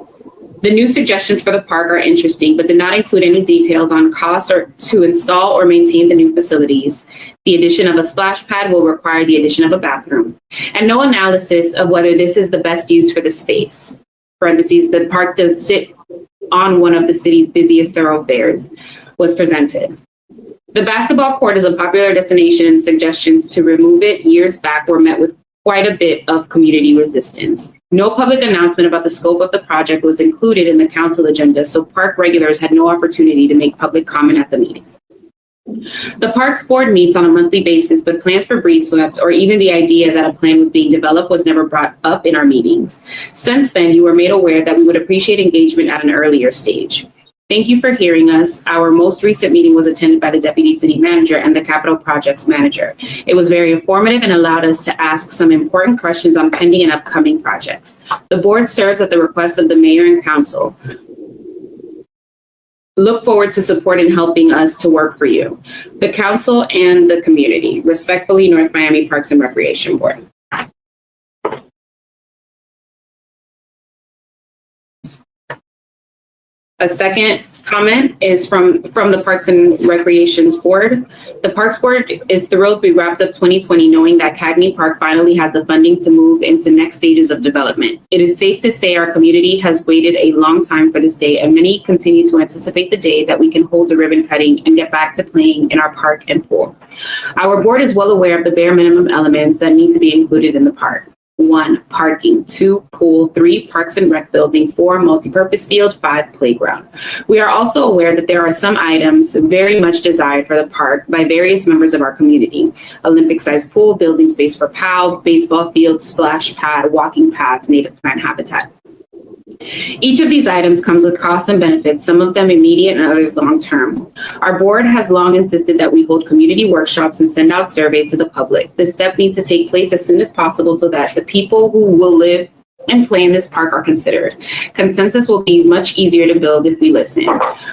The new suggestions for the park are interesting, but did not include any details on costs or to install or maintain the new facilities. The addition of a splash pad will require the addition of a bathroom, and no analysis of whether this is the best use for the space. Parentheses, the park does sit on one of the city's busiest thoroughfares was presented. The basketball court is a popular destination, and suggestions to remove it years back were met with quite a bit of community resistance. No public announcement about the scope of the project was included in the council agenda, so park regulars had no opportunity to make public comment at the meeting. The Parks Board meets on a monthly basis, but plans for breeze swept or even the idea that a plan was being developed was never brought up in our meetings. Since then, you were made aware that we would appreciate engagement at an earlier stage. Thank you for hearing us. Our most recent meeting was attended by the Deputy City Manager and the Capital Projects Manager. It was very informative and allowed us to ask some important questions on pending and upcoming projects. The board serves at the request of the Mayor and Council. Look forward to support and helping us to work for you, the Council and the community. Respectfully, North Miami Parks and Recreation Board. A second comment is from the Parks and Recreations Board. The Parks Board is thrilled we wrapped up 2020 knowing that Cagney Park finally has the funding to move into next stages of development. It is safe to say our community has waited a long time for this day, and many continue to anticipate the day that we can hold a ribbon cutting and get back to playing in our park and pool. Our board is well aware of the bare minimum elements that need to be included in the park. 1, parking, 2, pool, 3, parks and rec building, 4, multipurpose field, 5, playground. We are also aware that there are some items very much desired for the park by various members of our community. Olympic-sized pool, building space for POW, baseball field, splash pad, walking paths, native plant habitat. Each of these items comes with costs and benefits, some of them immediate and others long-term. Our board has long insisted that we hold community workshops and send out surveys to the public. This step needs to take place as soon as possible so that the people who will live and play in this park are considered. Consensus will be much easier to build if we listen.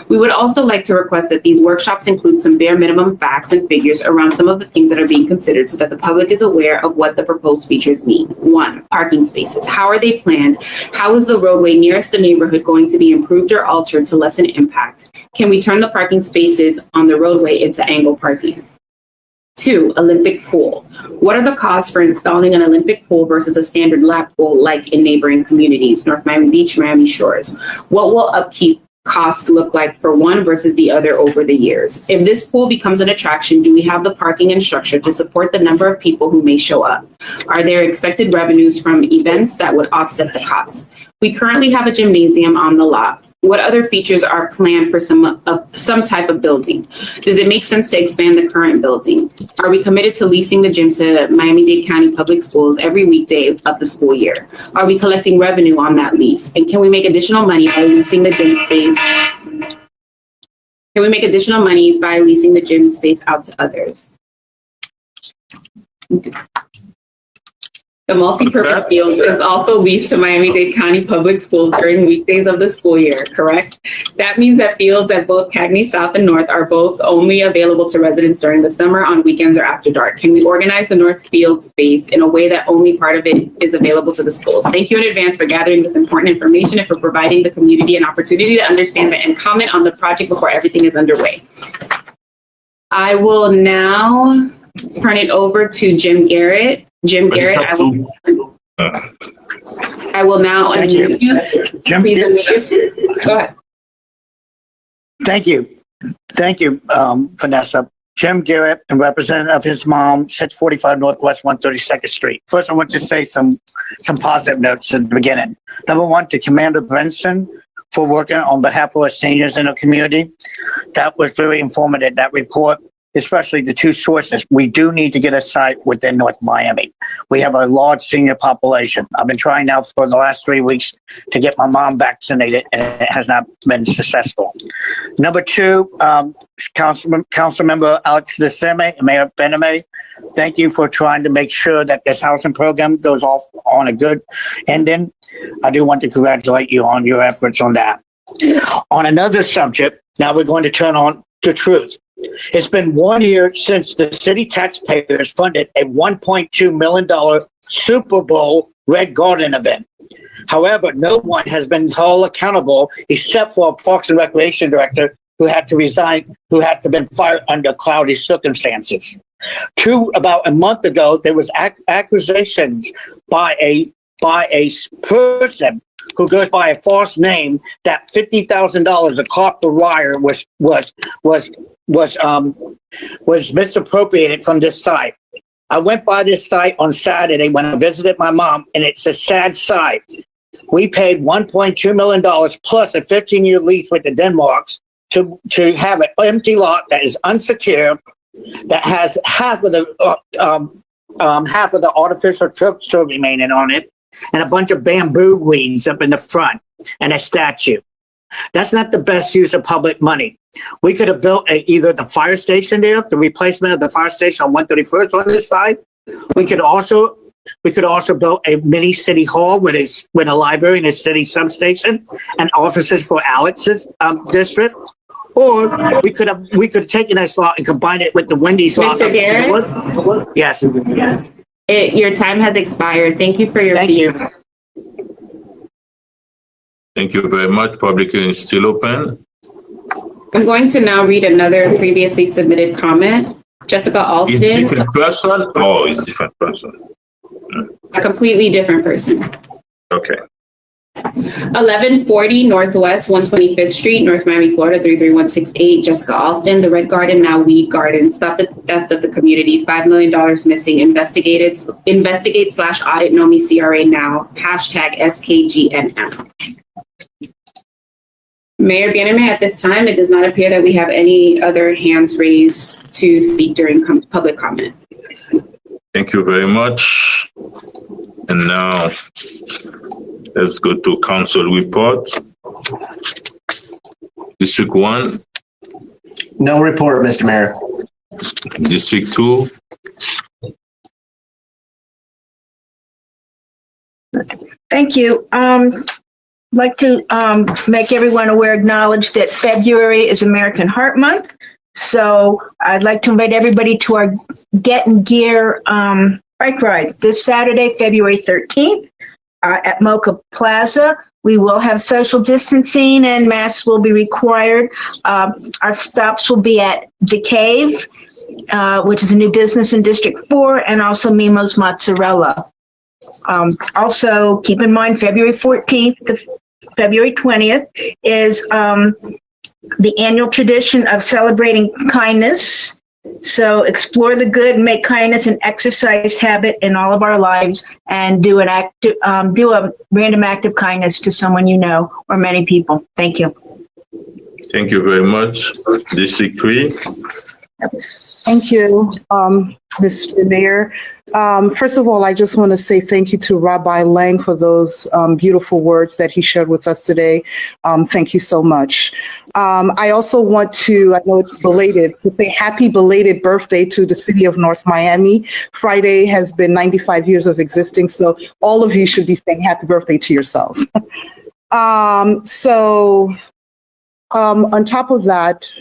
We would also like to request that these workshops include some bare minimum facts and figures around some of the things that are being considered so that the public is aware of what the proposed features mean. 1, parking spaces. How are they planned? How is the roadway nearest the neighborhood going to be improved or altered to lessen impact? Can we turn the parking spaces on the roadway into angle parking? 2, Olympic pool. What are the costs for installing an Olympic pool versus a standard lap pool like in neighboring communities, North Miami Beach, Miami Shores? What will upkeep costs look like for one versus the other over the years? If this pool becomes an attraction, do we have the parking and structure to support the number of people who may show up? Are there expected revenues from events that would offset the costs? We currently have a gymnasium on the lot. What other features are planned for some type of building? Does it make sense to expand the current building? Are we committed to leasing the gym to Miami-Dade County Public Schools every weekday of the school year? Are we collecting revenue on that lease? And can we make additional money by leasing the gym space? Can we make additional money by leasing the gym space out to others? The multi-purpose field is also leased to Miami-Dade County Public Schools during weekdays of the school year, correct? That means that fields at both Cagney South and North are both only available to residents during the summer, on weekends, or after dark. Can we organize the North Field space in a way that only part of it is available to the schools? Thank you in advance for gathering this important information and for providing the community an opportunity to understand and comment on the project before everything is underway. I will now turn it over to Jim Garrett. Jim Garrett, I will now unmute you. Jim, please unmute yourself. Go ahead. Thank you. Thank you, Vanessa. Jim Garrett, and representative of his mom, 645 Northwest 132nd Street. First, I want to say some positive notes at the beginning. Number one, to Commander Brinson for working on behalf of our seniors in the community. That was very informative, that report. Especially the two sources. We do need to get a site within North Miami. We have a large senior population. I've been trying now for the last 3 weeks to get my mom vaccinated, and it has not been successful. Number two, Councilmember Alex DeSime and Mayor Mcdermott, thank you for trying to make sure that this housing program goes off on a good ending. I do want to congratulate you on your efforts on that. On another subject, now we're going to turn on the truth. It's been 1 year since the city taxpayers funded a $1.2 million Super Bowl Red Garden event. However, no one has been held accountable except for a Parks and Recreation director who had to resign, who had to been fired under cloudy circumstances. About a month ago, there was accusations by a person who goes by a false name that $50,000 of copper wire was misappropriated from this site. I went by this site on Saturday when I visited my mom, and it's a sad sight. We paid $1.2 million plus a 15-year lease with the Denmarks to have an empty lot that is unsecured, that has half of the artificial turf still remaining on it, and a bunch of bamboo weeds up in the front, and a statue. That's not the best use of public money. We could have built either the fire station there, the replacement of the fire station on 131st on this side. We could also build a mini city hall with a library and a city substation and offices for Alex's district. Or we could have taken that slot and combined it with the Wendy's slot. Mr. Garrett? Yes. Your time has expired. Thank you for your feedback. Thank you very much. Public hearing is still open. I'm going to now read another previously submitted comment. Jessica Alston. Is it different person? Oh, it's different person. A completely different person. Okay. 1140 Northwest 125th Street, North Miami, Florida 33168. Jessica Alston, the Red Garden, now Weed Garden. Stop the theft of the community. $5 million missing. Investigate/audit NOMI CRA now. Hashtag SKGNM. Mayor Mcdermott, at this time, it does not appear that we have any other hands raised to speak during public comment. Thank you very much. And now let's go to council report. District 1. No report, Mr. Mayor. District 2. Thank you. I'd like to make everyone aware, acknowledge that February is American Heart Month. So I'd like to invite everybody to our Get in Gear bike ride this Saturday, February 13th at Mocha Plaza. We will have social distancing and masks will be required. Our stops will be at The Cave, which is a new business in District 4, and also Mimo's Mozzarella. Also, keep in mind, February 14th to February 20th is the annual tradition of celebrating kindness. So explore the good, make kindness an exercise habit in all of our lives, and do a random act of kindness to someone you know or many people. Thank you. Thank you very much. District 3. Thank you, Mr. Mayor. First of all, I just want to say thank you to Rabbi Lang for those beautiful words that he shared with us today. Thank you so much. I also want to, I know it's belated, to say happy belated birthday to the city of North Miami. Friday has been 95 years of existing, so all of you should be saying happy birthday to yourselves. On top of that,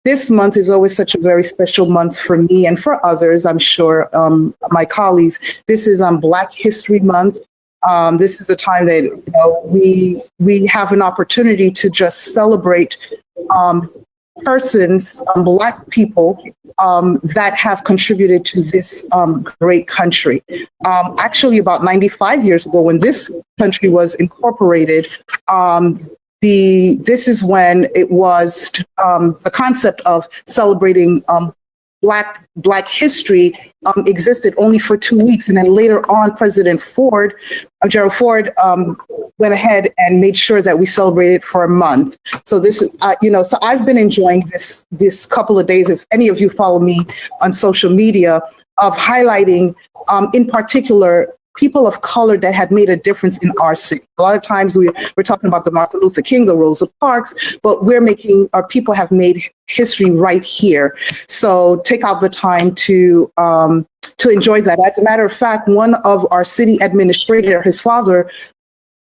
this month is always such a very special month for me and for others, I'm sure, my colleagues. This is Black History Month. This is a time that we have an opportunity to just celebrate persons, Black people that have contributed to this great country. Actually, about 95 years ago, when this country was incorporated, this is when it was the concept of celebrating Black history existed only for 2 weeks, and then later on, President Gerald Ford, went ahead and made sure that we celebrated for a month. So this is, so I've been enjoying this couple of days. If any of you follow me on social media, of highlighting, in particular, people of color that had made a difference in our city. A lot of times we're talking about the Martin Luther King, the Rosa Parks, but our people have made history right here. So take out the time to enjoy that. As a matter of fact, one of our city administrator, his father,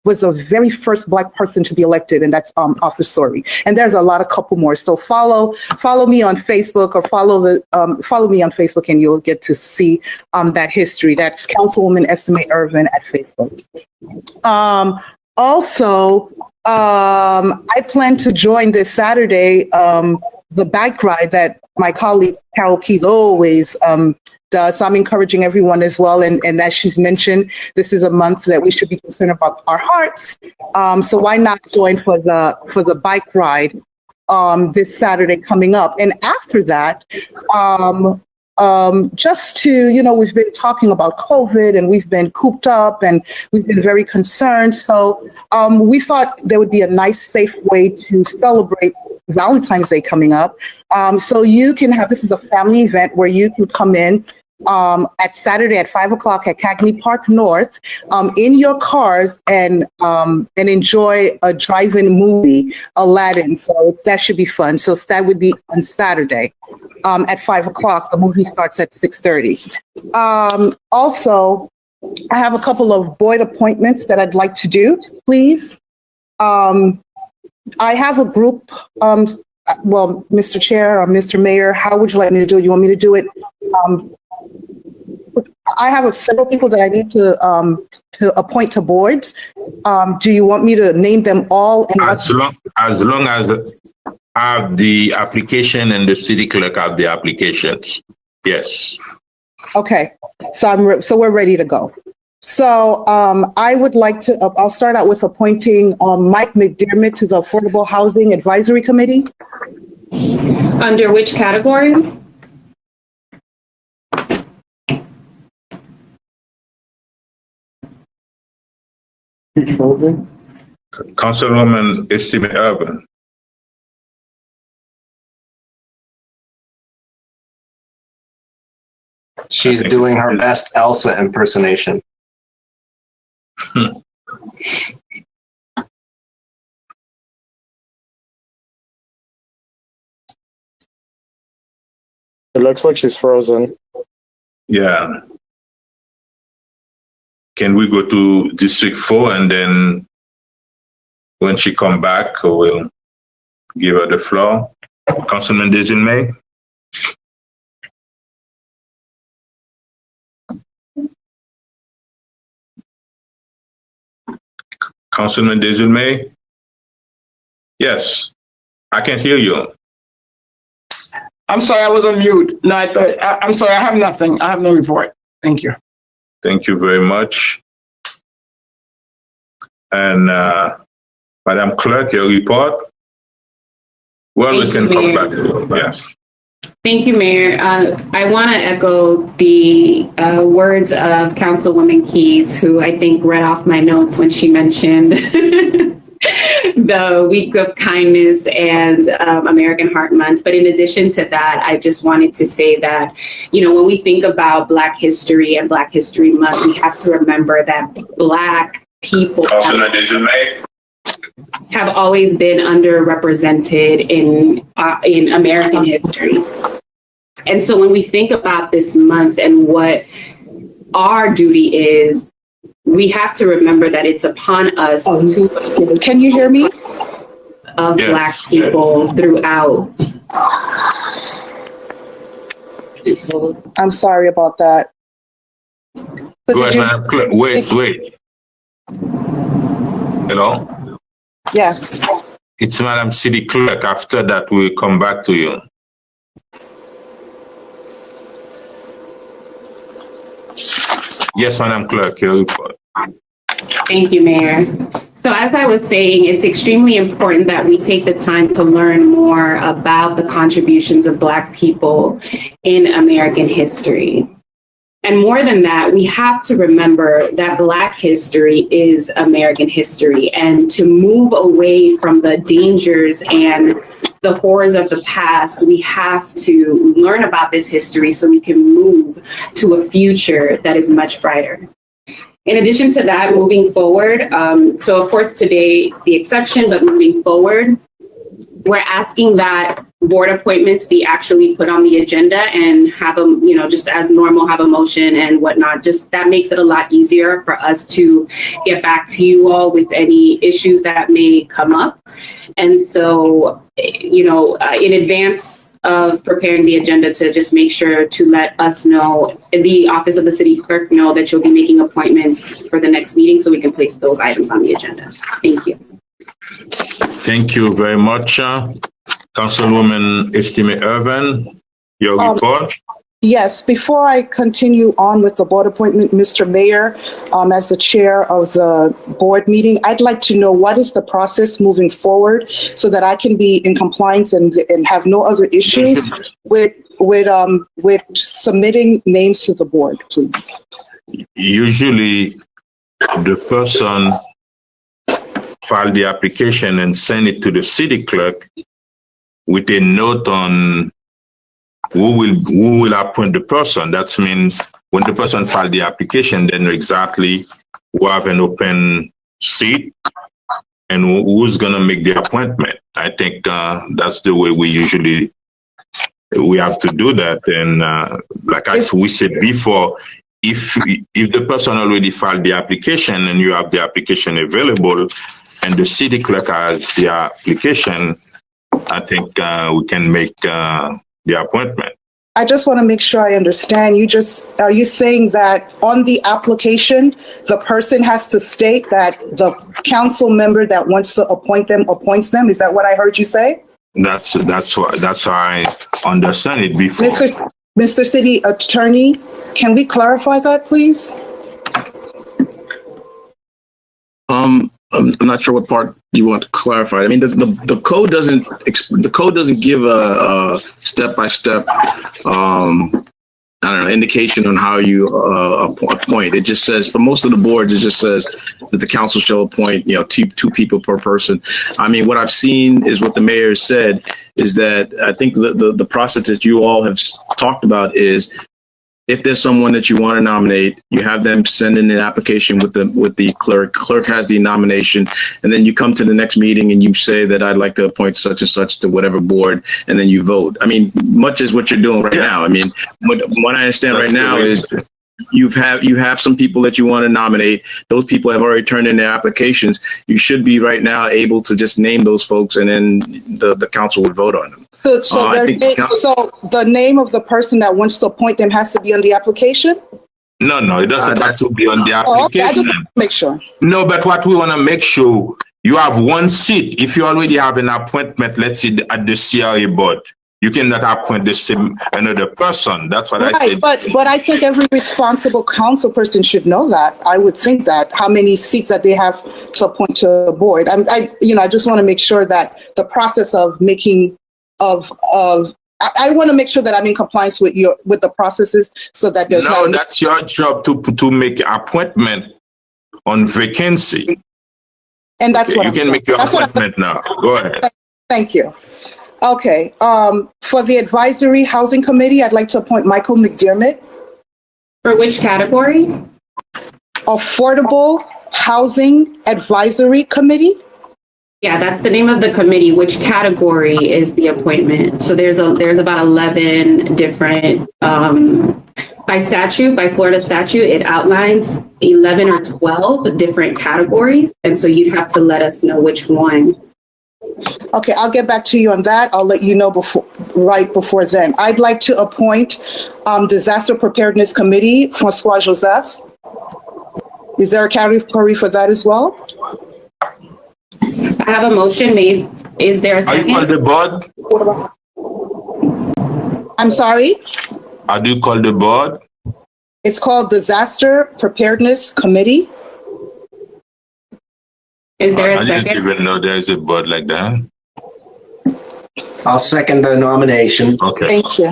was the very first Black person to be elected, and that's Arthur Story. And there's a couple more. So follow me on Facebook, or follow me on Facebook, and you'll get to see that history. That's Councilwoman Estimate Irvin at Facebook. Also, I plan to join this Saturday the bike ride that my colleague Carol Keys always does. So I'm encouraging everyone as well. And as she's mentioned, this is a month that we should be concerned about our hearts. So why not join for the bike ride this Saturday coming up? And after that, just to, we've been talking about COVID and we've been cooped up and we've been very concerned. So we thought there would be a nice, safe way to celebrate Valentine's Day coming up. So you can this is a family event where you can come in at Saturday at 5:00 at Cagney Park North in your cars and enjoy a drive-in movie, Aladdin. So that should be fun. So that would be on Saturday at 5:00. The movie starts at 6:30. Also, I have a couple of board appointments that I'd like to do, please. I have a group, well, Mr. Chair or Mr. Mayor, how would you like me to do it? You want me to do it? I have several people that I need to appoint to boards. Do you want me to name them all? As long as I have the application and the city clerk have the applications. Yes. Okay. So we're ready to go. So I would like to, I'll start out with appointing Mike McDermott to the Affordable Housing Advisory Committee. Under which category? Councilwoman Estimate Urban. She's doing her best Elsa impersonation. It looks like she's frozen. Yeah. Can we go to District 4 and then when she come back, we'll give her the floor. Councilman Desilmay? Councilman Desilmay? Yes, I can hear you. I'm sorry, I was on mute. No, I'm sorry, I have nothing. I have no report. Thank you. Thank you very much. And Madam Clerk, your report? We always can come back to it. Yes. Thank you, Mayor. I want to echo the words of Councilwoman Keys, who I think read off my notes when she mentioned the Week of Kindness and American Heart Month. But in addition to that, I just wanted to say that, you know, when we think about Black history and Black History Month, we have to remember that Black people have always been underrepresented in American history. And so when we think about this month and what our duty is, we have to remember that it's upon us to. Can you hear me? Of yes. Black people throughout. I'm sorry about that. So go ahead, Madam. Wait. Hello? Yes. It's Madam City Clerk. After that, we'll come back to you. Yes, Madam Clerk, your report. Thank you, Mayor. So as I was saying, it's extremely important that we take the time to learn more about the contributions of Black people in American history. And more than that, we have to remember that Black history is American history, and to move away from the dangers and the horrors of the past, we have to learn about this history so we can move to a future that is much brighter. In addition to that, moving forward, so of course today, the exception, but moving forward, we're asking that board appointments be actually put on the agenda and have a, you know, just as normal, have a motion and whatnot. Just that makes it a lot easier for us to get back to you all with any issues that may come up. And so, you know, in advance of preparing the agenda, to just make sure to let us know, the Office of the City Clerk know that you'll be making appointments for the next meeting so we can place those items on the agenda. Thank you. Thank you very much. Councilwoman Estimate Urban, your report. Yes, before I continue on with the board appointment, Mr. Mayor, as the chair of the board meeting, I'd like to know what is the process moving forward so that I can be in compliance and have no other issues with submitting names to the board, please. Usually the person file the application and send it to the city clerk with a note on who will appoint the person. That means when the person file the application, then exactly who have an open seat and who's gonna make the appointment. I think that's the way we have to do that. And like we said before, if the person already filed the application and you have the application available and the city clerk has the application, I think we can make the appointment. I just want to make sure I understand. Are you saying that on the application, the person has to state that the council member that wants to appoint them appoints them? Is that what I heard you say? That's how I understand it before. Mr. City Attorney, can we clarify that, please? I'm not sure what part you want to clarify. I mean, the code doesn't give a step-by-step, I don't know, indication on how you appoint. It just says, for most of the boards, it just says that the council shall appoint, two people per person. I mean, what I've seen is what the mayor said is that I think the process that you all have talked about is if there's someone that you want to nominate, you have them send in an application with the clerk. Clerk has the nomination, and then you come to the next meeting and you say that I'd like to appoint such and such to whatever board, and then you vote. I mean, much as what you're doing right now. I mean, what I understand right now is you have some people that you want to nominate. Those people have already turned in their applications. You should be right now able to just name those folks, and then the council would vote on them. So the name of the person that wants to appoint them has to be on the application? No, it doesn't have to be on the application. Oh, okay, I just want to make sure. No, but what we want to make sure, you have one seat. If you already have an appointment, let's say at the CRA board, you cannot appoint another person. That's what I said. But I think every responsible council person should know that. I would think that how many seats that they have to appoint to a board. I just want to make sure that the process of making I want to make sure that I'm in compliance with the processes so that there's that's your job to make appointment on vacancy. And that's what you can make your appointment now. Go ahead. Thank you. Okay. For the Advisory Housing Committee, I'd like to appoint Michael McDermott. For which category? Affordable Housing Advisory Committee. Yeah, that's the name of the committee. Which category is the appointment? So there's about 11 different, by Florida statute, it outlines 11 or 12 different categories. And so you'd have to let us know which one. Okay, I'll get back to you on that. I'll let you know right before then. I'd like to appoint Disaster Preparedness Committee, Francois Joseph. Is there a category for that as well? I have a motion made. Is there a second? Are you called the board? I'm sorry? How do you call the board? It's called Disaster Preparedness Committee. Is there a second? I didn't even know there's a board like that. I'll second the nomination. Okay. Thank you.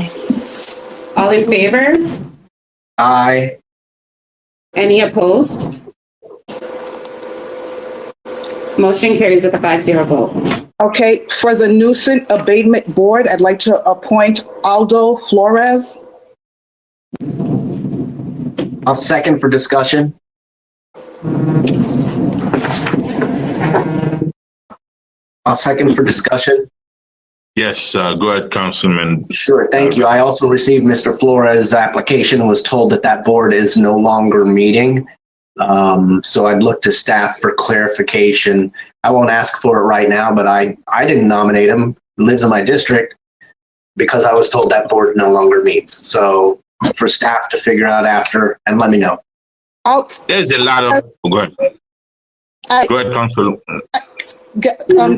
All in favor? Aye. Any opposed? Motion carries with a 5-0 vote. Okay, for the Nuisance Abatement Board, I'd like to appoint Aldo Flores. I'll second for discussion. I'll second for discussion. Yes, go ahead, Councilman. Sure, thank you. I also received Mr. Flores' application and was told that board is no longer meeting. So I'd look to staff for clarification. I won't ask for it right now, but I didn't nominate him. He lives in my district because I was told that board no longer meets. So for staff to figure out after and let me know. There's a lot of, go ahead. Go ahead, Council.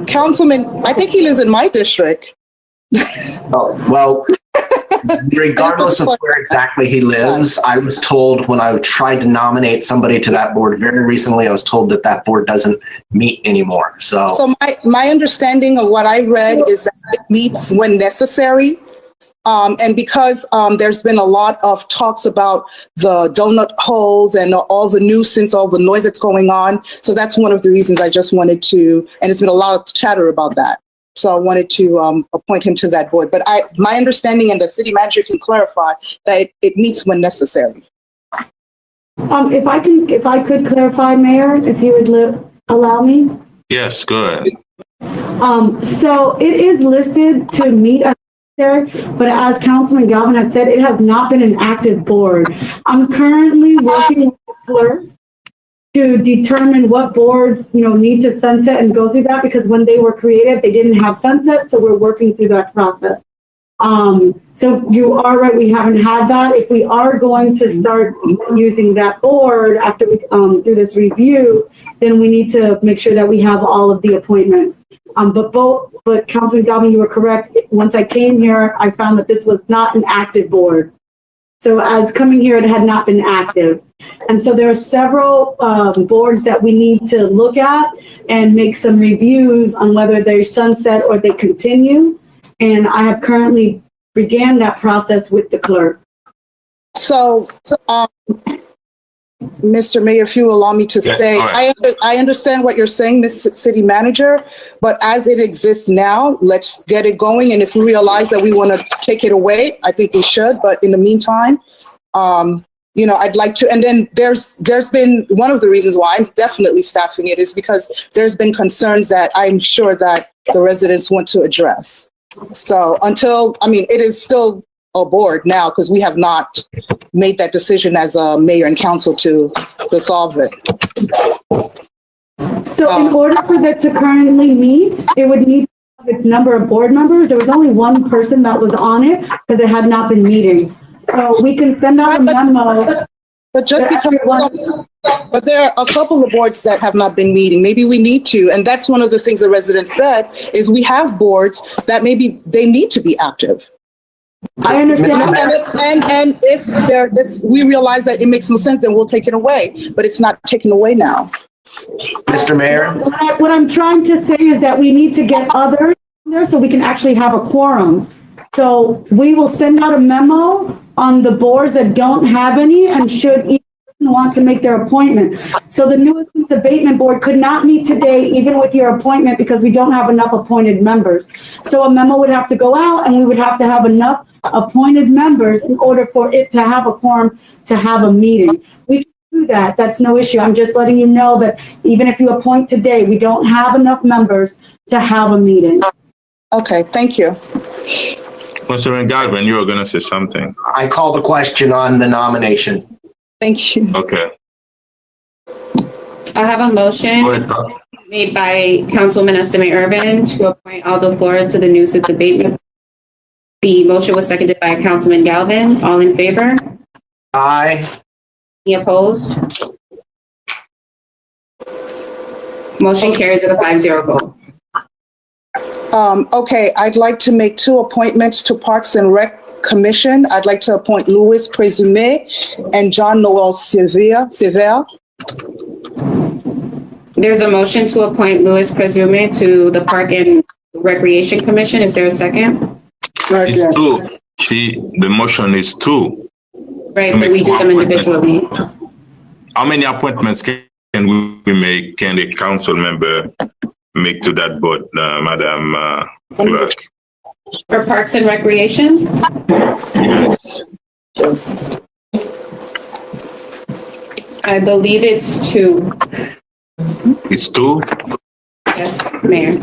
Councilman, I think he lives in my district. Oh, well, regardless of where exactly he lives, I was told when I tried to nominate somebody to that board very recently, I was told that board doesn't meet anymore. So my understanding of what I read is that it meets when necessary. And because there's been a lot of talks about the donut holes and all the nuisance, all the noise that's going on. So that's one of the reasons I just wanted to, and there's been a lot of chatter about that. So I wanted to appoint him to that board. But my understanding, and the city manager can clarify, that it meets when necessary. If I could clarify, Mayor, if you would allow me. Yes, go ahead. So it is listed to meet there, but as Councilman Galvin has said, it has not been an active board. I'm currently working with the clerk to determine what boards, need to sunset and go through that, because when they were created, they didn't have sunset. So we're working through that process. So you are right. We haven't had that. If we are going to start using that board after we do this review, then we need to make sure that we have all of the appointments. But Councilman Galvin, you were correct. Once I came here, I found that this was not an active board. So as coming here, it had not been active. And so there are several boards that we need to look at and make some reviews on whether they sunset or they continue. And I have currently began that process with the clerk. So, Mr. Mayor, if you allow me to Yes, stay, all right. I understand what you're saying, Ms. City Manager, but as it exists now, let's get it going. And if we realize that we want to take it away, I think we should. But in the meantime, I'd like to, and then there's been, one of the reasons why I'm definitely staffing it is because there's been concerns that I'm sure that the residents want to address. So it is still a board now because we have not made that decision as a mayor and council to solve it. So in order for that to currently meet, it would need to have its number of board members. There was only one person that was on it because it had not been meeting. So we can send out a memo. But just because, but there are a couple of boards that have not been meeting. Maybe we need to, and that's one of the things the residents said, is we have boards that maybe they need to be active. I understand. And if we realize that it makes no sense, then we'll take it away, but it's not taken away now. Mr. Mayor? What I'm trying to say is that we need to get others there so we can actually have a quorum. So we will send out a memo on the boards that don't have any and should each person want to make their appointment. So the Nuisance Abatement Board could not meet today, even with your appointment, because we don't have enough appointed members. So a memo would have to go out and we would have to have enough appointed members in order for it to have a quorum to have a meeting. We can do that. That's no issue. I'm just letting you know that even if you appoint today, we don't have enough members to have a meeting. Okay, thank you. Councilman Galvin, you were going to say something. I call the question on the nomination. Thank you. Okay. I have a motion Go ahead. made by Councilwoman Estime Urban to appoint Aldo Flores to the Nuisance Abatement. The motion was seconded by Councilman Galvin. All in favor? Aye. Any opposed? Motion carries with a 5-0 vote. Okay, I'd like to make 2 appointments to Parks and Rec Commission. I'd like to appoint Louis Presume and John Noel Sever. There's a motion to appoint Louis Presume to the Park and Recreation Commission. Is there a second? It's 2. The motion is 2. Right, but we do them individually. How many appointments can we make? Can a council member make to that board, Madam Clerk? For Parks and Recreation? Yes. I believe it's 2. It's 2? Yes, Mayor.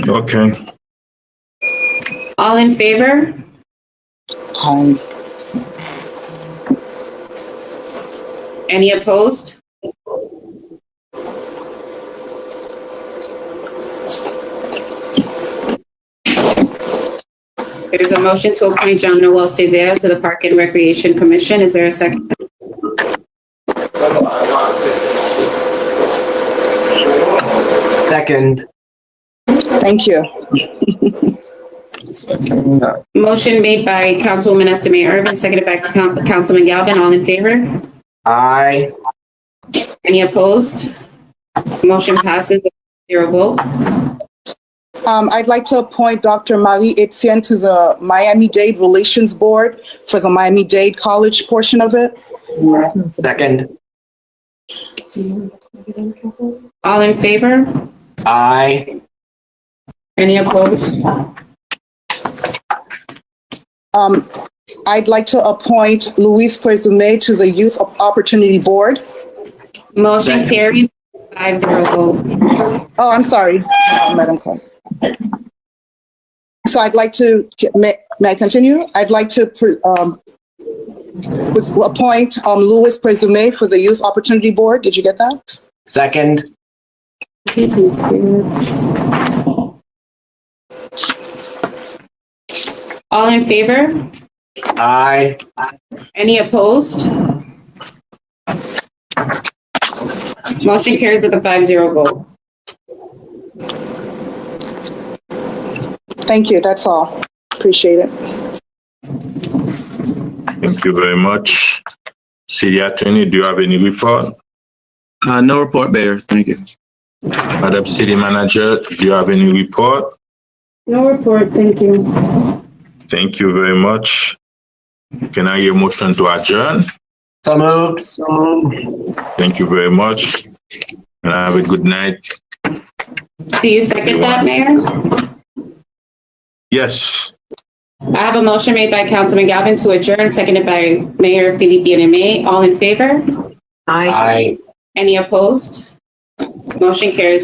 Okay. All in favor? Any opposed? There's a motion to appoint John Noel Sever to the Park and Recreation Commission. Is there a second? Second. Thank you. Motion made by Councilwoman Estime Urban, seconded by Councilman Galvin. All in favor? Aye. Any opposed? Motion passes with 0 vote. I'd like to appoint Dr. Marie Etienne to the Miami-Dade Relations Board for the Miami-Dade College portion of it. Second. All in favor? Aye. Any opposed? I'd like to appoint Luis Presume to the Youth Opportunity Board. Motion carries 5-0 vote. Oh, I'm sorry, Madam Clerk. So I'd like to, may I continue? I'd like to appoint Louis Presume for the Youth Opportunity Board. Did you get that? Second. All in favor? Aye. Any opposed? Motion carries with a 5-0 vote. Thank you. That's all. Appreciate it. Thank you very much. City Attorney, do you have any report? No report, Mayor. Thank you. Madam City Manager, do you have any report? No report, thank you. Thank you very much. Can I hear a motion to adjourn? So moved. Thank you very much. And have a good night. Do you second that, Mayor? Yes. I have a motion made by Councilman Galvin to adjourn, seconded by Mayor Philippe Bien-Aimé. All in favor? Aye. Any opposed? Motion carries